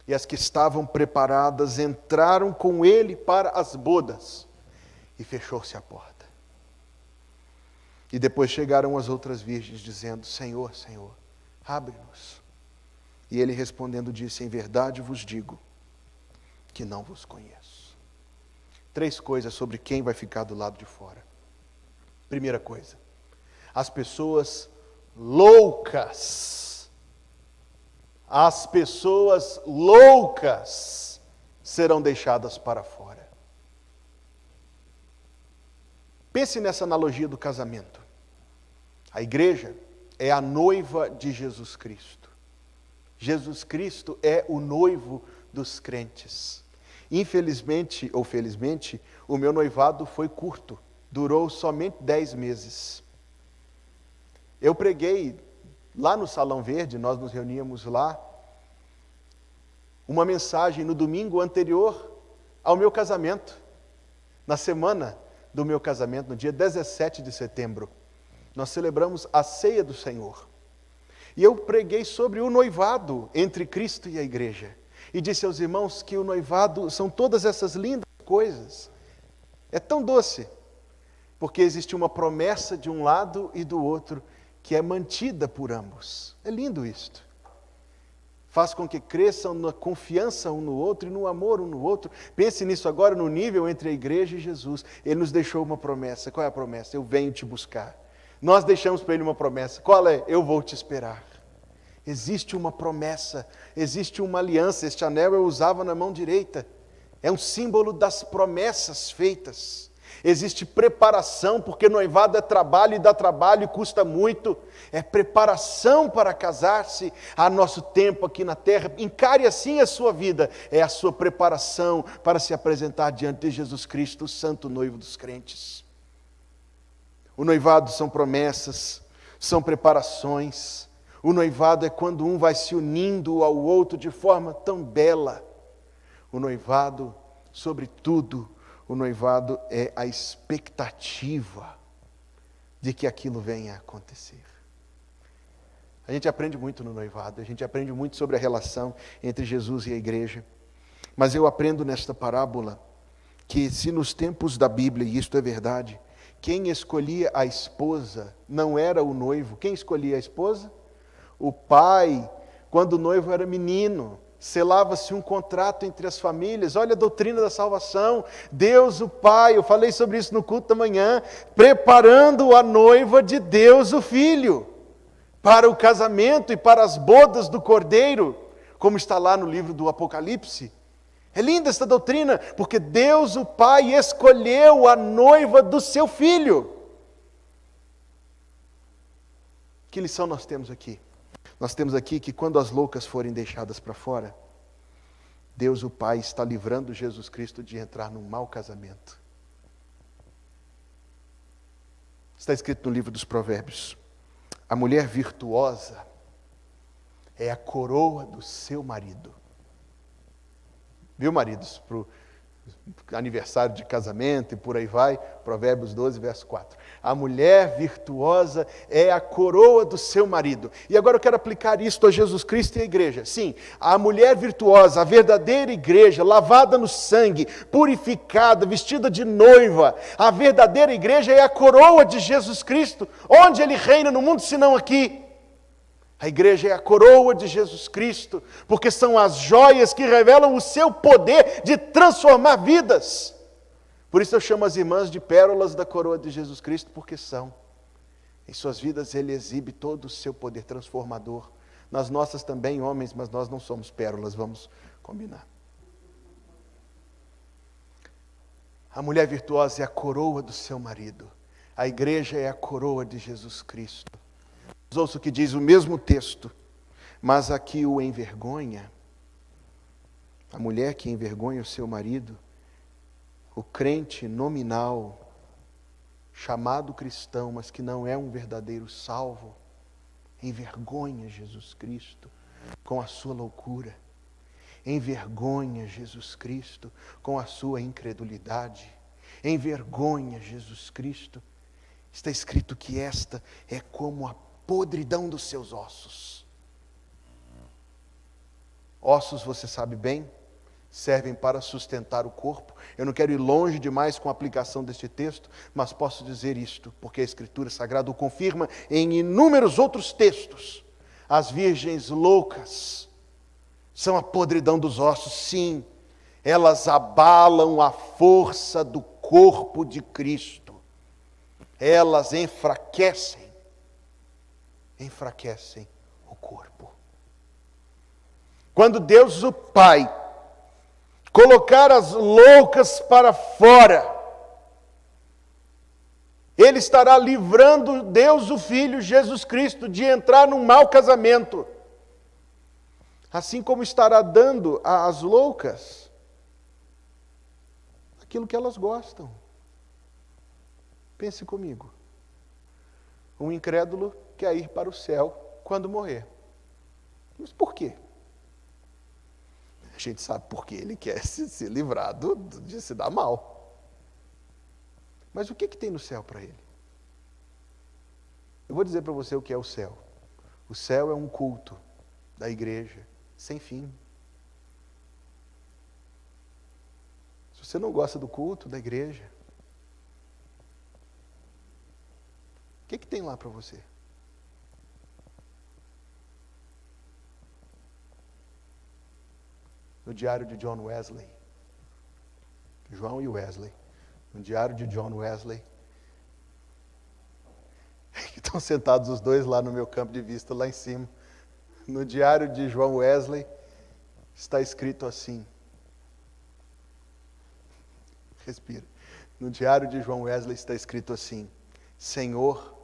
e as que estavam preparadas entraram com ele para as bodas, e fechou-se a porta. E depois chegaram as outras virgens, dizendo: Senhor, Senhor, abre-nos. E ele respondendo disse: em verdade vos digo, que não vos conheço. 3 coisas sobre quem vai ficar do lado de fora. Primeira coisa, as pessoas loucas. As pessoas loucas serão deixadas para fora. Pense nessa analogia do casamento. A igreja é a noiva de Jesus Cristo. Jesus Cristo é o noivo dos crentes. Infelizmente ou felizmente, o meu noivado foi curto. Durou somente 10 meses. Eu preguei lá no Salão Verde, nós nos reuníamos lá, uma mensagem no domingo anterior ao meu casamento. Na semana do meu casamento, no dia 17 de setembro, nós celebramos a ceia do Senhor. E eu preguei sobre o noivado entre Cristo e a igreja. E disse aos irmãos que o noivado são todas essas lindas coisas. É tão doce, porque existe uma promessa de um lado e do outro, que é mantida por ambos. É lindo isto. Faz com que cresçam na confiança um no outro e no amor um no outro. Pense nisso agora no nível entre a igreja e Jesus. Ele nos deixou uma promessa. Qual é a promessa? Eu venho te buscar. Nós deixamos para ele uma promessa. Qual é? Eu vou te esperar. Existe uma promessa, existe uma aliança. Este anel eu usava na mão direita. É um símbolo das promessas feitas. Existe preparação, porque noivado é trabalho e dá trabalho e custa muito. É preparação para casar-se. A nosso tempo aqui na terra, encare assim a sua vida. É a sua preparação para se apresentar diante de Jesus Cristo, o santo noivo dos crentes. O noivado são promessas, são preparações. O noivado é quando um vai se unindo ao outro de forma tão bela. O noivado, sobretudo, o noivado é a expectativa de que aquilo venha a acontecer. A gente aprende muito no noivado, a gente aprende muito sobre a relação entre Jesus e a igreja. Mas eu aprendo nesta parábola que se nos tempos da Bíblia, e isto é verdade, quem escolhia a esposa não era o noivo. Quem escolhia a esposa? O pai, quando o noivo era menino. Selava-se um contrato entre as famílias. Olha a doutrina da salvação. Deus o Pai, eu falei sobre isso no culto da manhã, preparando a noiva de Deus o Filho, para o casamento e para as bodas do Cordeiro, como está lá no livro do Apocalipse. É linda esta doutrina, porque Deus o Pai escolheu a noiva do seu Filho. Que lição nós temos aqui? Nós temos aqui que quando as loucas forem deixadas para fora, Deus o Pai está livrando Jesus Cristo de entrar num mau casamento. Está escrito no livro dos Provérbios: a mulher virtuosa é a coroa do seu marido. Viu, maridos? Para o aniversário de casamento e por aí vai, Provérbios 12, verso 4. A mulher virtuosa é a coroa do seu marido. E agora eu quero aplicar isto a Jesus Cristo e a igreja. Sim, a mulher virtuosa, a verdadeira igreja, lavada no sangue, purificada, vestida de noiva. A verdadeira igreja é a coroa de Jesus Cristo. Onde ele reina no mundo, senão aqui? A igreja é a coroa de Jesus Cristo, porque são as joias que revelam o seu poder de transformar vidas. Por isso eu chamo as irmãs de pérolas da coroa de Jesus Cristo, porque são. Em suas vidas ele exibe todo o seu poder transformador. Nas nossas também, homens, mas nós não somos pérolas, vamos combinar. A mulher virtuosa é a coroa do seu marido. A igreja é a coroa de Jesus Cristo. Ouça o que diz o mesmo texto, mas aqui o envergonha. A mulher que envergonha o seu marido, o crente nominal, chamado cristão, mas que não é um verdadeiro salvo, envergonha Jesus Cristo com a sua loucura, envergonha Jesus Cristo com a sua incredulidade, envergonha Jesus Cristo. Está escrito que esta é como a podridão dos seus ossos. Ossos, você sabe bem, servem para sustentar o corpo. Eu não quero ir longe demais com a aplicação deste texto, mas posso dizer isto, porque a Escritura Sagrada o confirma em inúmeros outros textos. As virgens loucas são a podridão dos ossos, sim. Elas abalam a força do corpo de Cristo. Elas enfraquecem o corpo. Quando Deus o Pai colocar as loucas para fora, Ele estará livrando Deus o Filho, Jesus Cristo, de entrar num mau casamento. Assim como estará dando às loucas aquilo que elas gostam. Pense comigo. Um incrédulo quer ir para o céu quando morrer. Mas por quê? A gente sabe por quê. Ele quer se livrar de se dar mal. Mas o que tem no céu para ele? Eu vou dizer para você o que é o céu. O céu é um culto da igreja sem fim. Se você não gosta do culto da igreja, o que tem lá para você? No diário de John Wesley, João e Wesley, no diário de John Wesley, que estão sentados os dois lá no meu campo de vista, lá em cima. No diário de João Wesley, está escrito assim. Respira. No diário de João Wesley está escrito assim: Senhor,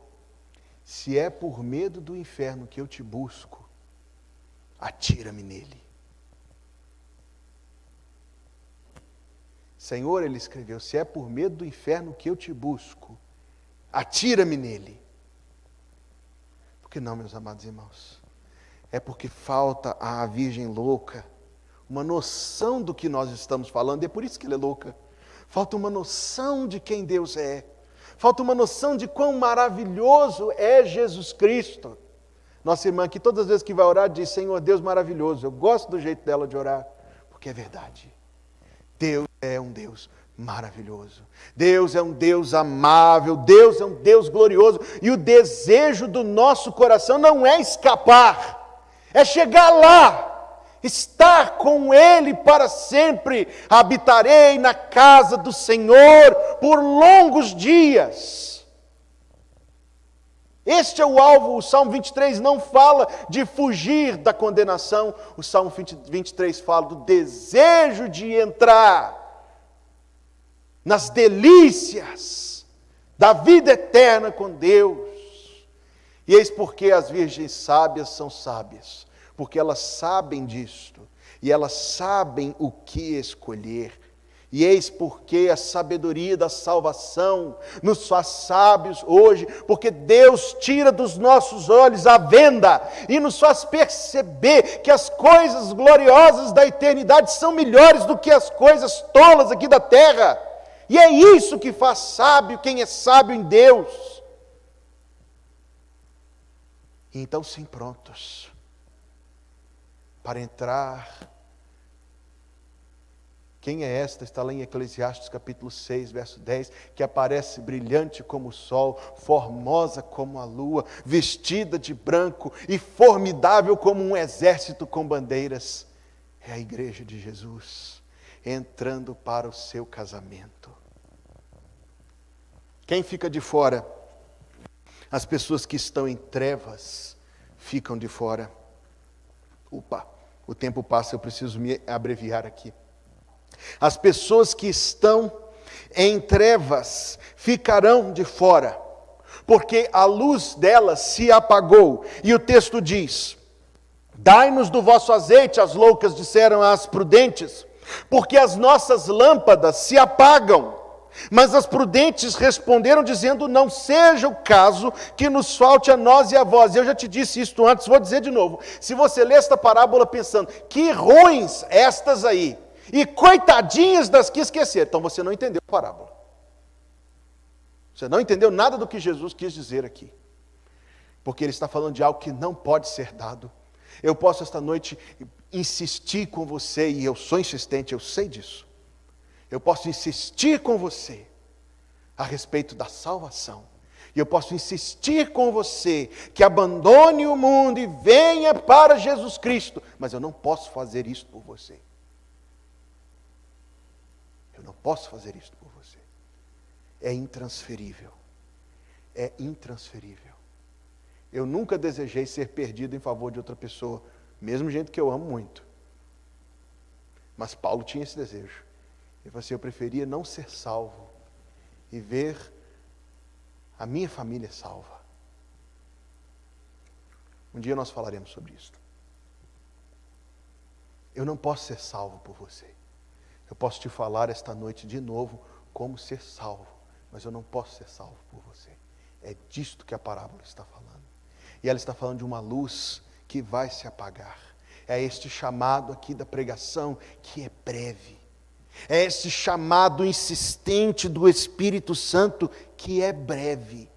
se é por medo do inferno que eu te busco, atira-me nele. Senhor, ele escreveu, se é por medo do inferno que eu te busco, atira-me nele. Por que não, meus amados irmãos? É porque falta à virgem louca uma noção do que nós estamos falando, e é por isso que ela é louca. Falta uma noção de quem Deus é. Falta uma noção de quão maravilhoso é Jesus Cristo. Nossa irmã aqui, todas as vezes que vai orar, diz, Senhor, Deus maravilhoso. Eu gosto do jeito dela de orar, porque é verdade. Deus é um Deus maravilhoso. Deus é um Deus amável. Deus é um Deus glorioso. E o desejo do nosso coração não é escapar, é chegar lá, estar com Ele para sempre. Habitarei na casa do Senhor por longos dias. Este é o alvo. O Salmo 23 não fala de fugir da condenação. O Salmo 23 fala do desejo de entrar nas delícias da vida eterna com Deus. E eis porque as virgens sábias são sábias, porque elas sabem disto, e elas sabem o que escolher. E eis porque a sabedoria da salvação nos faz sábios hoje, porque Deus tira dos nossos olhos a venda e nos faz perceber que as coisas gloriosas da eternidade são melhores do que as coisas tolas aqui da terra. E é isso que faz sábio quem é sábio em Deus. E então sim, prontos para entrar Quem é esta? Está lá em Eclesiastes capítulo 6, verso 10, que aparece brilhante como o sol, formosa como a lua, vestida de branco e formidável como um exército com bandeiras. É a igreja de Jesus, entrando para o seu casamento. Quem fica de fora? As pessoas que estão em trevas ficam de fora. Opa, o tempo passa, eu preciso me abreviar aqui. As pessoas que estão em trevas ficarão de fora, porque a luz delas se apagou. E o texto diz: dai-nos do vosso azeite, as loucas disseram às prudentes, porque as nossas lâmpadas se apagam. Mas as prudentes responderam dizendo: não seja o caso que nos falte a nós e a vós. Eu já te disse isto antes, vou dizer de novo. Se você lê esta parábola pensando, que ruins estas aí, e coitadinhas das que esqueceram, então você não entendeu a parábola. Você não entendeu nada do que Jesus quis dizer aqui. Porque ele está falando de algo que não pode ser dado. Eu posso esta noite insistir com você, e eu sou insistente, eu sei disso. Eu posso insistir com você a respeito da salvação. E eu posso insistir com você que abandone o mundo e venha para Jesus Cristo. Mas eu não posso fazer isso por você. Eu não posso fazer isso por você. É intransferível. É intransferível. Eu nunca desejei ser perdido em favor de outra pessoa, mesmo gente que eu amo muito. Mas Paulo tinha esse desejo. Ele falou assim: eu preferia não ser salvo e ver a minha família salva. Um dia nós falaremos sobre isso. Eu não posso ser salvo por você. Eu posso te falar esta noite de novo como ser salvo, mas eu não posso ser salvo por você. É disto que a parábola está falando. E ela está falando de uma luz que vai se apagar. É este chamado aqui da pregação que é breve. É esse chamado insistente do Espírito Santo que é breve.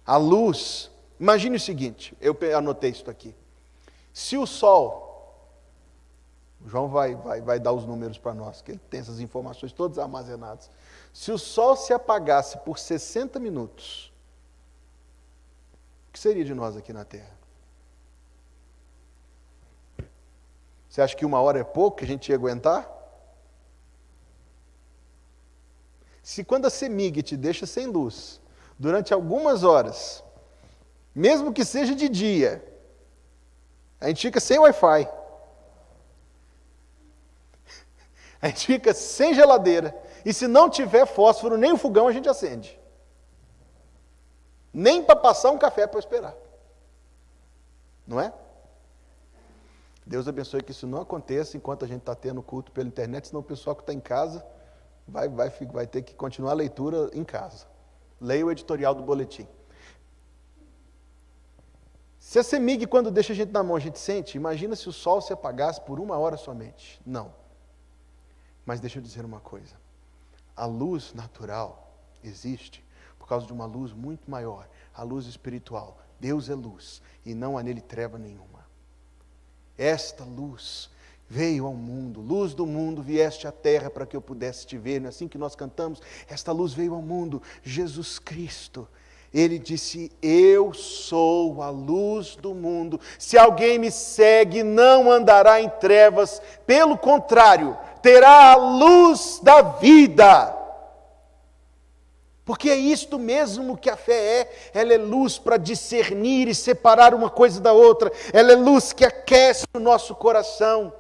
A luz, imagine o seguinte, eu anotei isso aqui. Se o sol, o João vai dar os números para nós, que ele tem essas informações todas armazenadas. Se o sol se apagasse por 60 minutos, o que seria de nós aqui na Terra? Você acha que 1 hora é pouco que a gente ia aguentar? Se quando a CEMIG te deixa sem luz, durante algumas horas, mesmo que seja de dia, a gente fica sem Wi-Fi, a gente fica sem geladeira, e se não tiver fósforo, nem o fogão a gente acende. Nem para passar um café para esperar. Não é? Deus abençoe que isso não aconteça enquanto a gente está tendo culto pela internet, senão o pessoal que está em casa vai ter que continuar a leitura em casa. Leia o editorial do boletim. Se a CEMIG, quando deixa a gente na mão, a gente sente, imagina se o sol se apagasse por 1 hora somente. Não. Mas deixa eu dizer uma coisa. A luz natural existe por causa de uma luz muito maior, a luz espiritual. Deus é luz e não há nele treva nenhuma. Esta luz veio ao mundo, luz do mundo, vieste à terra para que eu pudesse te ver. Não é assim que nós cantamos? Esta luz veio ao mundo, Jesus Cristo. Ele disse: eu sou a luz do mundo. Se alguém me segue, não andará em trevas, pelo contrário, terá a luz da vida. Porque é isto mesmo que a fé é. Ela é luz para discernir e separar uma coisa da outra. Ela é luz que aquece o nosso coração.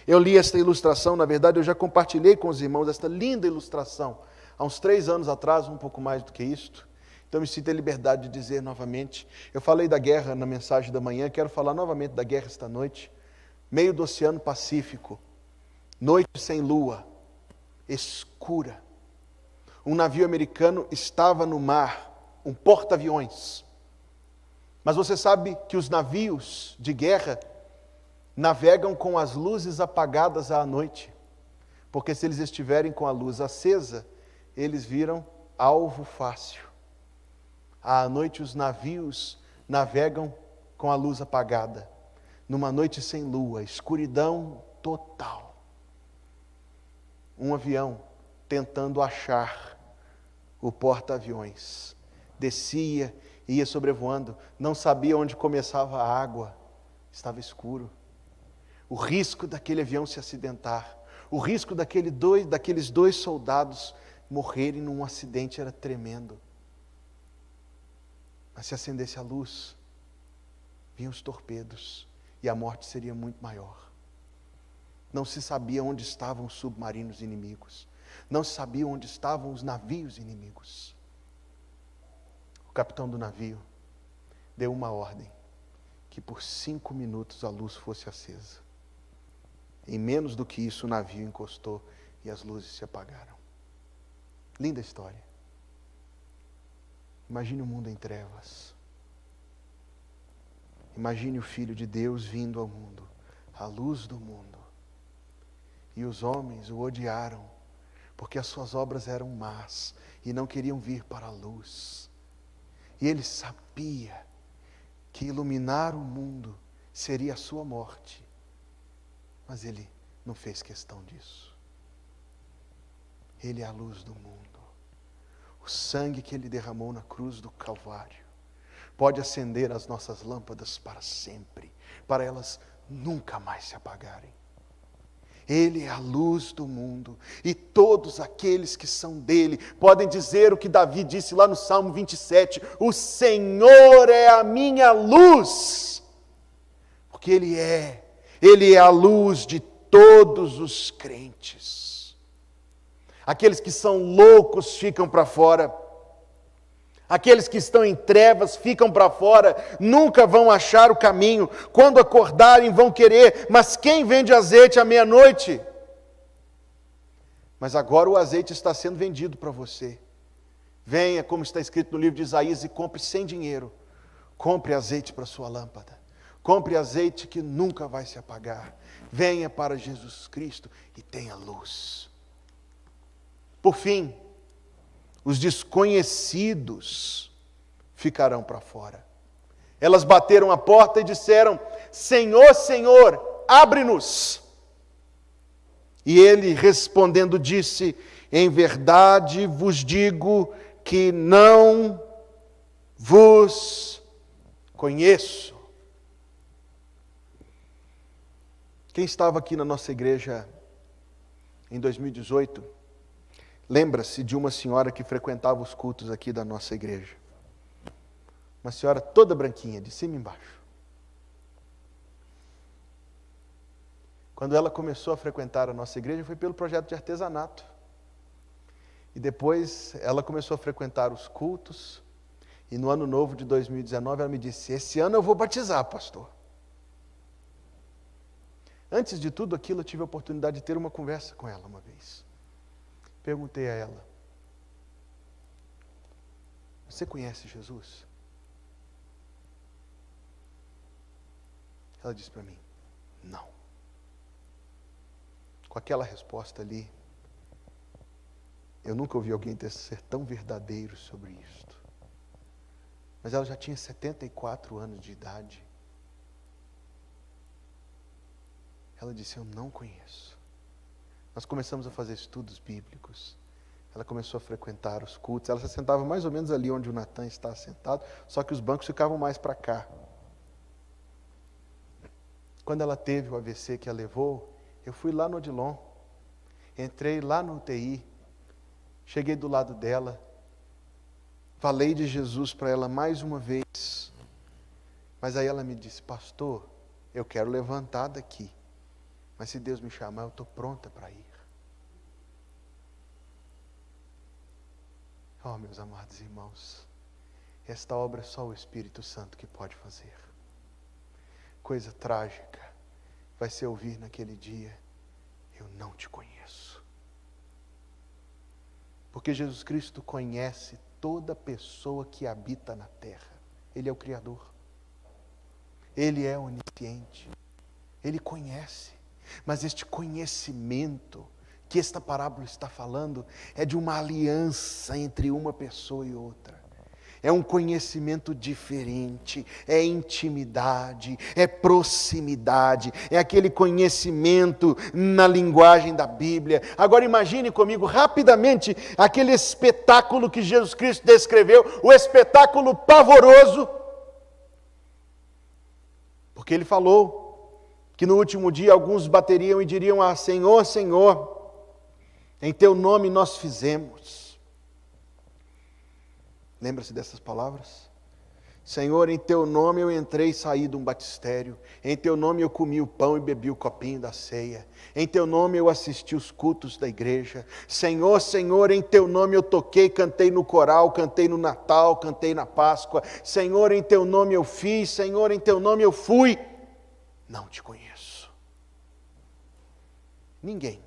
Eu li esta ilustração, na verdade eu já compartilhei com os irmãos esta linda ilustração, há uns 3 anos atrás, um pouco mais do que isto. Então me sinto a liberdade de dizer novamente. Eu falei da guerra na mensagem da manhã, quero falar novamente da guerra esta noite. Meio do Oceano Pacífico, noite sem lua, escura. Um navio americano estava no mar, um porta-aviões. Mas você sabe que os navios de guerra navegam com as luzes apagadas à noite, porque se eles estiverem com a luz acesa, eles viram alvo fácil. À noite os navios navegam com a luz apagada, numa noite sem lua, escuridão total. um avião tentando achar o porta-aviões. Descia, ia sobrevoando, não sabia onde começava a água, estava escuro. O risco daquele avião se acidentar, o risco daqueles dois soldados morrerem num acidente era tremendo. Mas se acendesse a luz, vinham os torpedos e a morte seria muito maior. Não se sabia onde estavam os submarinos inimigos. Não se sabia onde estavam os navios inimigos. O capitão do navio deu uma ordem, que por 5 minutos a luz fosse acesa. Em menos do que isso o navio encostou e as luzes se apagaram. Linda história. Imagine o mundo em trevas. Imagine o Filho de Deus vindo ao mundo, a luz do mundo. E os homens o odiaram, porque as suas obras eram más e não queriam vir para a luz. E ele sabia que iluminar o mundo seria a sua morte. Mas ele não fez questão disso. Ele é a luz do mundo. O sangue que ele derramou na cruz do Calvário pode acender as nossas lâmpadas para sempre, para elas nunca mais se apagarem. Ele é a luz do mundo, e todos aqueles que são dele podem dizer o que Davi disse lá no Salmo 27, o Senhor é a minha luz, porque Ele é a luz de todos os crentes. Aqueles que são loucos ficam para fora, aqueles que estão em trevas ficam para fora, nunca vão achar o caminho. Quando acordarem vão querer, mas quem vende azeite à meia-noite? Mas agora o azeite está sendo vendido para você. Venha, como está escrito no livro de Isaías, e compre sem dinheiro. Compre azeite para sua lâmpada. Compre azeite que nunca vai se apagar. Venha para Jesus Cristo e tenha luz. Por fim, os desconhecidos ficarão para fora. Elas bateram a porta e disseram: Senhor, Senhor, abre-nos. E ele respondendo disse: em verdade vos digo que não vos conheço. Quem estava aqui na nossa igreja em 2018, lembra-se de uma senhora que frequentava os cultos aqui da nossa igreja. Uma senhora toda branquinha, de cima e embaixo. Quando ela começou a frequentar a nossa igreja, foi pelo projeto de artesanato. E depois ela começou a frequentar os cultos. E no ano novo de 2019 ela me disse: esse ano eu vou batizar, pastor. Antes de tudo aquilo, eu tive a oportunidade de ter uma conversa com ela uma vez. Perguntei a ela: você conhece Jesus? Ela disse para mim: não. Com aquela resposta ali, eu nunca ouvi alguém ser tão verdadeiro sobre isto. Mas ela já tinha 74 anos de idade. Ela disse: eu não conheço. Nós começamos a fazer estudos bíblicos. Ela começou a frequentar os cultos. Ela se sentava mais ou menos ali onde o Natan está sentado, só que os bancos ficavam mais para cá. Quando ela teve o AVC que a levou, eu fui lá no Odilon, entrei lá no UTI, cheguei do lado dela, falei de Jesus para ela mais uma vez, mas aí ela me disse: pastor, eu quero levantar daqui, mas se Deus me chamar, eu estou pronta para ir. Oh, meus amados irmãos, esta obra é só o Espírito Santo que pode fazer. Coisa trágica vai ser ouvir naquele dia: eu não te conheço. Porque Jesus Cristo conhece toda pessoa que habita na terra. Ele é o Criador. Ele é onisciente. Ele conhece. Mas este conhecimento que esta parábola está falando é de uma aliança entre uma pessoa e outra. É um conhecimento diferente, é intimidade, é proximidade, é aquele conhecimento na linguagem da Bíblia. Agora imagine comigo rapidamente aquele espetáculo que Jesus Cristo descreveu, o espetáculo pavoroso, porque Ele falou que no último dia alguns bateriam e diriam: ah, Senhor, Senhor, em Teu nome nós fizemos. Lembra-se dessas palavras? Senhor, em Teu nome eu entrei e saí de um batistério. Em Teu nome eu comi o pão e bebi o copinho da ceia. Em Teu nome eu assisti os cultos da igreja. Senhor, Senhor, em Teu nome eu toquei, cantei no coral, cantei no Natal, cantei na Páscoa. Senhor, em Teu nome eu fiz, Senhor, em Teu nome eu fui. Não te conheço. Ninguém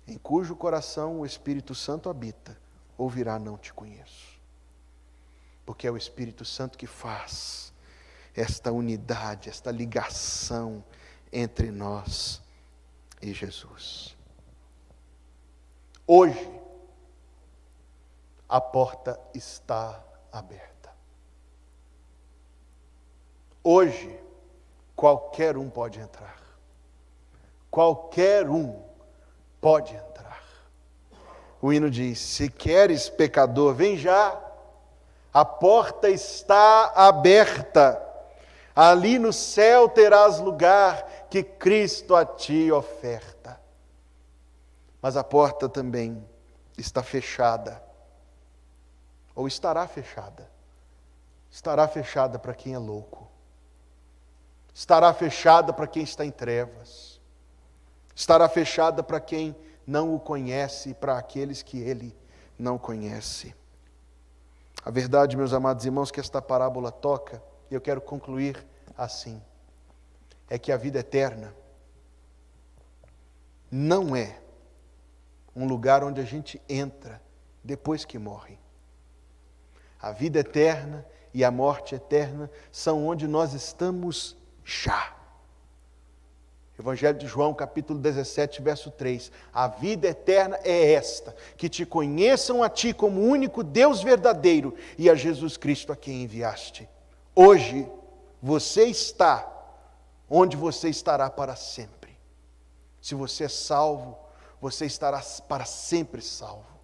em cujo coração o Espírito Santo habita ouvirá: não te conheço. Porque é o Espírito Santo que faz esta unidade, esta ligação entre nós e Jesus. Hoje, a porta está aberta. Hoje, qualquer um pode entrar. Qualquer um pode entrar. O hino diz: se queres, pecador, vem já. A porta está aberta. Ali no céu terás lugar que Cristo a ti oferta. Mas a porta também está fechada. Ou estará fechada. Estará fechada para quem é louco. Estará fechada para quem está em trevas. Estará fechada para quem não o conhece e para aqueles que ele não conhece. A verdade, meus amados irmãos, que esta parábola toca, e eu quero concluir assim, é que a vida eterna não é um lugar onde a gente entra depois que morre. A vida eterna e a morte eterna são onde nós estamos já. Evangelho de João, capítulo 17, verso 3. A vida eterna é esta: que te conheçam a ti como único Deus verdadeiro e a Jesus Cristo a quem enviaste. Hoje, você está onde você estará para sempre. Se você é salvo, você estará para sempre salvo.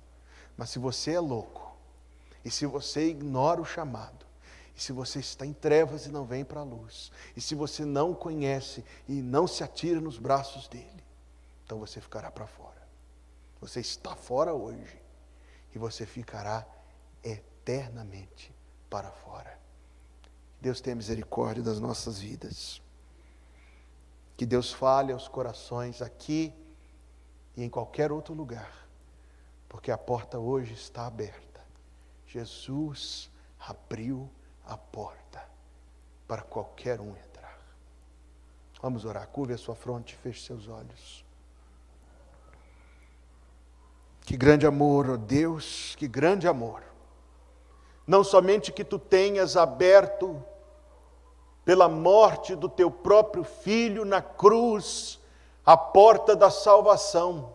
Mas se você é louco, e se você ignora o chamado, e se você está em trevas e não vem para a luz, e se você não o conhece e não se atira nos braços dele, então você ficará para fora. Você está fora hoje e você ficará eternamente para fora. Deus tenha misericórdia das nossas vidas. Que Deus fale aos corações aqui e em qualquer outro lugar, porque a porta hoje está aberta. Jesus abriu a porta para qualquer um entrar. Vamos orar. Curve a sua fronte, feche seus olhos. Que grande amor, ó Deus, que grande amor. Não somente que tu tenhas aberto pela morte do teu próprio Filho na cruz a porta da salvação,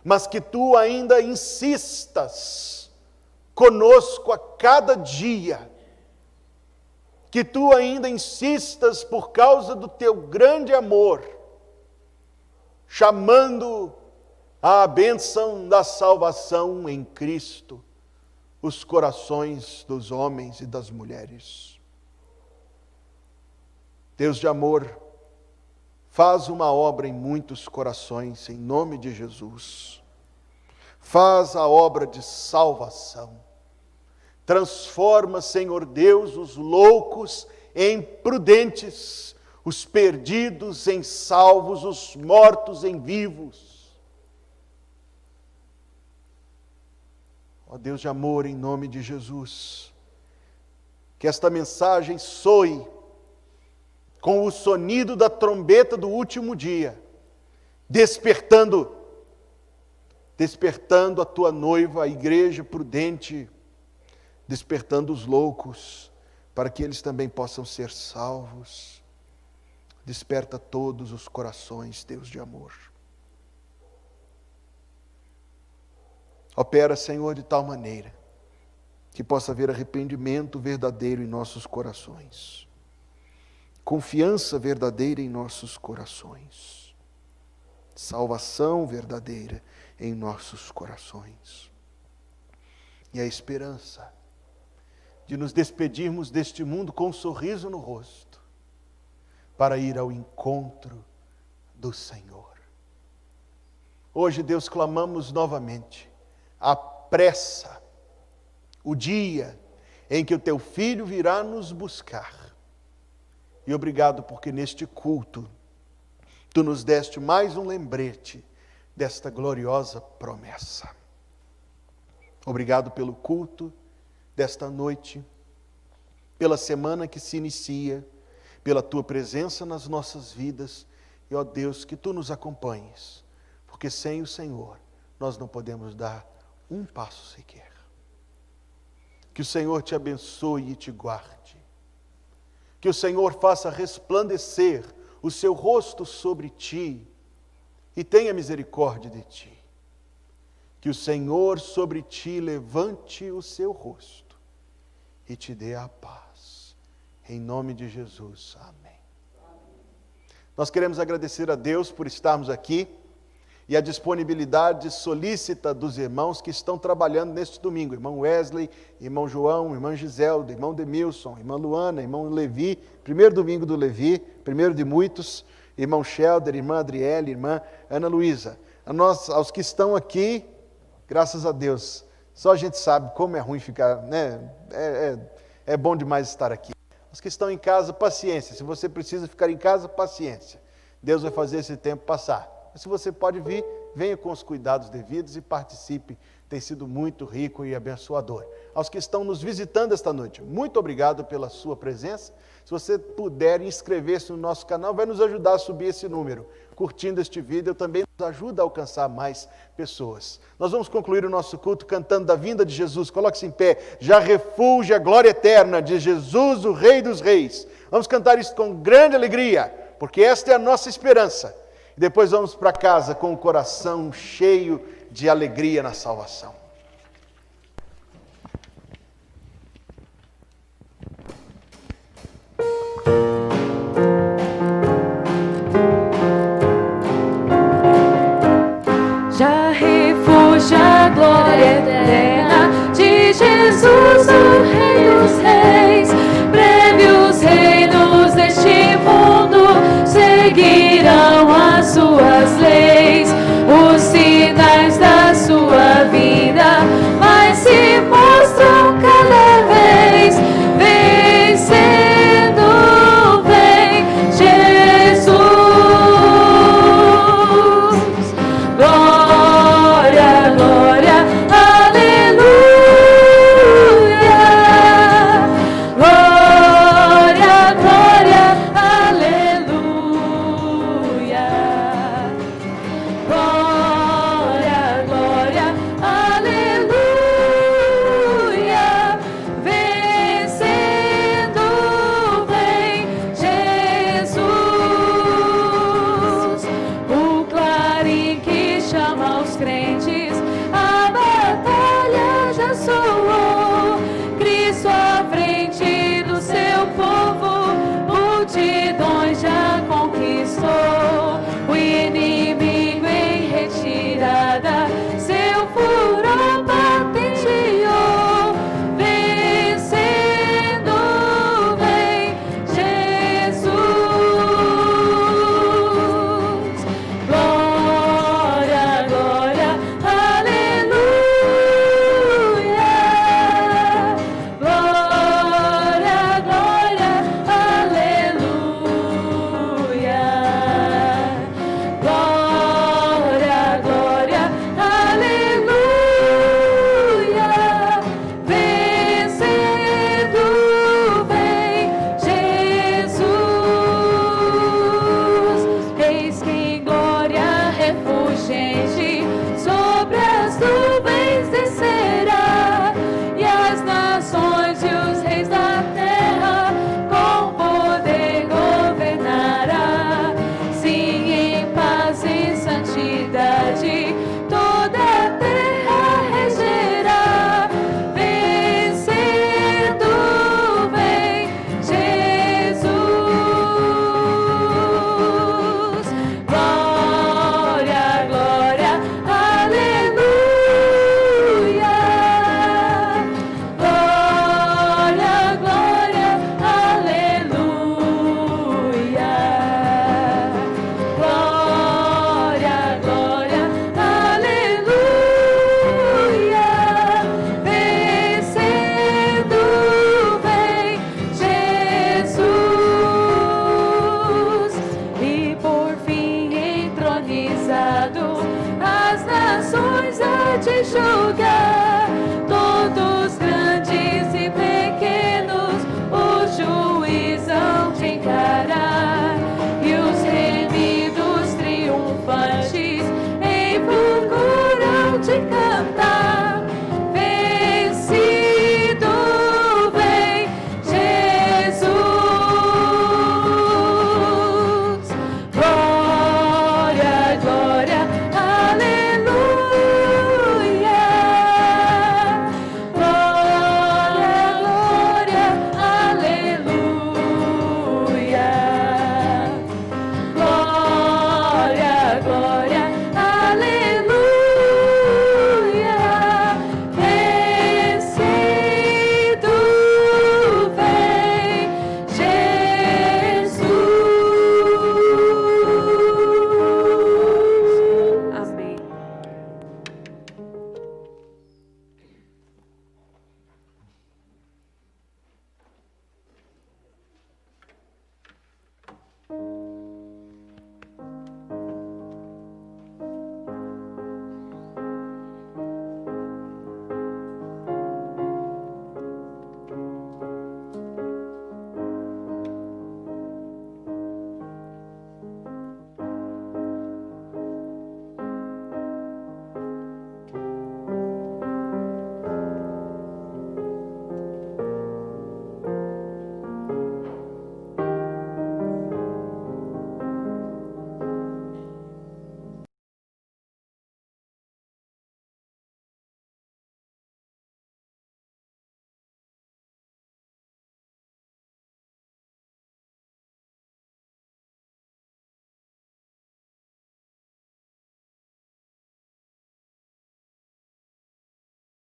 mas que tu ainda insistas conosco a cada dia, que tu ainda insistas por causa do teu grande amor, chamando à bênção da salvação em Cristo os corações dos homens e das mulheres. Deus de amor, faz uma obra em muitos corações, em nome de Jesus. Faz a obra de salvação. Transforma, Senhor Deus, os loucos em prudentes, os perdidos em salvos, os mortos em vivos. Ó Deus de amor, em nome de Jesus, que esta mensagem soe com o sonido da trombeta do último dia, despertando a tua noiva, a igreja prudente, despertando os loucos, para que eles também possam ser salvos. Desperta todos os corações, Deus de amor. Opera, Senhor, de tal maneira que possa haver arrependimento verdadeiro em nossos corações, confiança verdadeira em nossos corações, salvação verdadeira em nossos corações, e a esperança de nos despedirmos deste mundo com um sorriso no rosto, para ir ao encontro do Senhor. Hoje, Deus, clamamos novamente, apressa o dia em que o Teu Filho virá nos buscar. E obrigado porque neste culto, Tu nos deste mais um lembrete desta gloriosa promessa. Obrigado pelo culto desta noite, pela semana que se inicia, pela Tua presença nas nossas vidas, e ó Deus, que Tu nos acompanhes, porque sem o Senhor nós não podemos dar um passo sequer. Que o Senhor te abençoe e te guarde, que o Senhor faça resplandecer o seu rosto sobre ti e tenha misericórdia de ti. Que o Senhor sobre ti levante o seu rosto e te dê a paz. Em nome de Jesus, amém. Nós queremos agradecer a Deus por estarmos aqui e a disponibilidade solícita dos irmãos que estão trabalhando neste domingo. Irmão Wesley, irmão João, irmã Giselda, irmão Demilson, irmã Luana, irmão Levi, primeiro domingo do Levi, primeiro de muitos, irmão Shelder, irmã Adriele, irmã Ana Luísa. Aos que estão aqui, graças a Deus, só a gente sabe como é ruim ficar, né? É bom demais estar aqui. Os que estão em casa, paciência. Se você precisa ficar em casa, paciência. Deus vai fazer esse tempo passar. Mas se você pode vir, venha com os cuidados devidos e participe. Tem sido muito rico e abençoador. Aos que estão nos visitando esta noite, muito obrigado pela sua presença. Se você puder inscrever-se no nosso canal, vai nos ajudar a subir esse número. Curtindo este vídeo, também nos ajuda a alcançar mais pessoas. Nós vamos concluir o nosso culto cantando da vinda de Jesus. Coloque-se em pé. Já refulge a glória eterna de Jesus, o Rei dos Reis. Vamos cantar isso com grande alegria, porque esta é a nossa esperança. E depois vamos para casa com o coração cheio de alegria na salvação. Já refulge a glória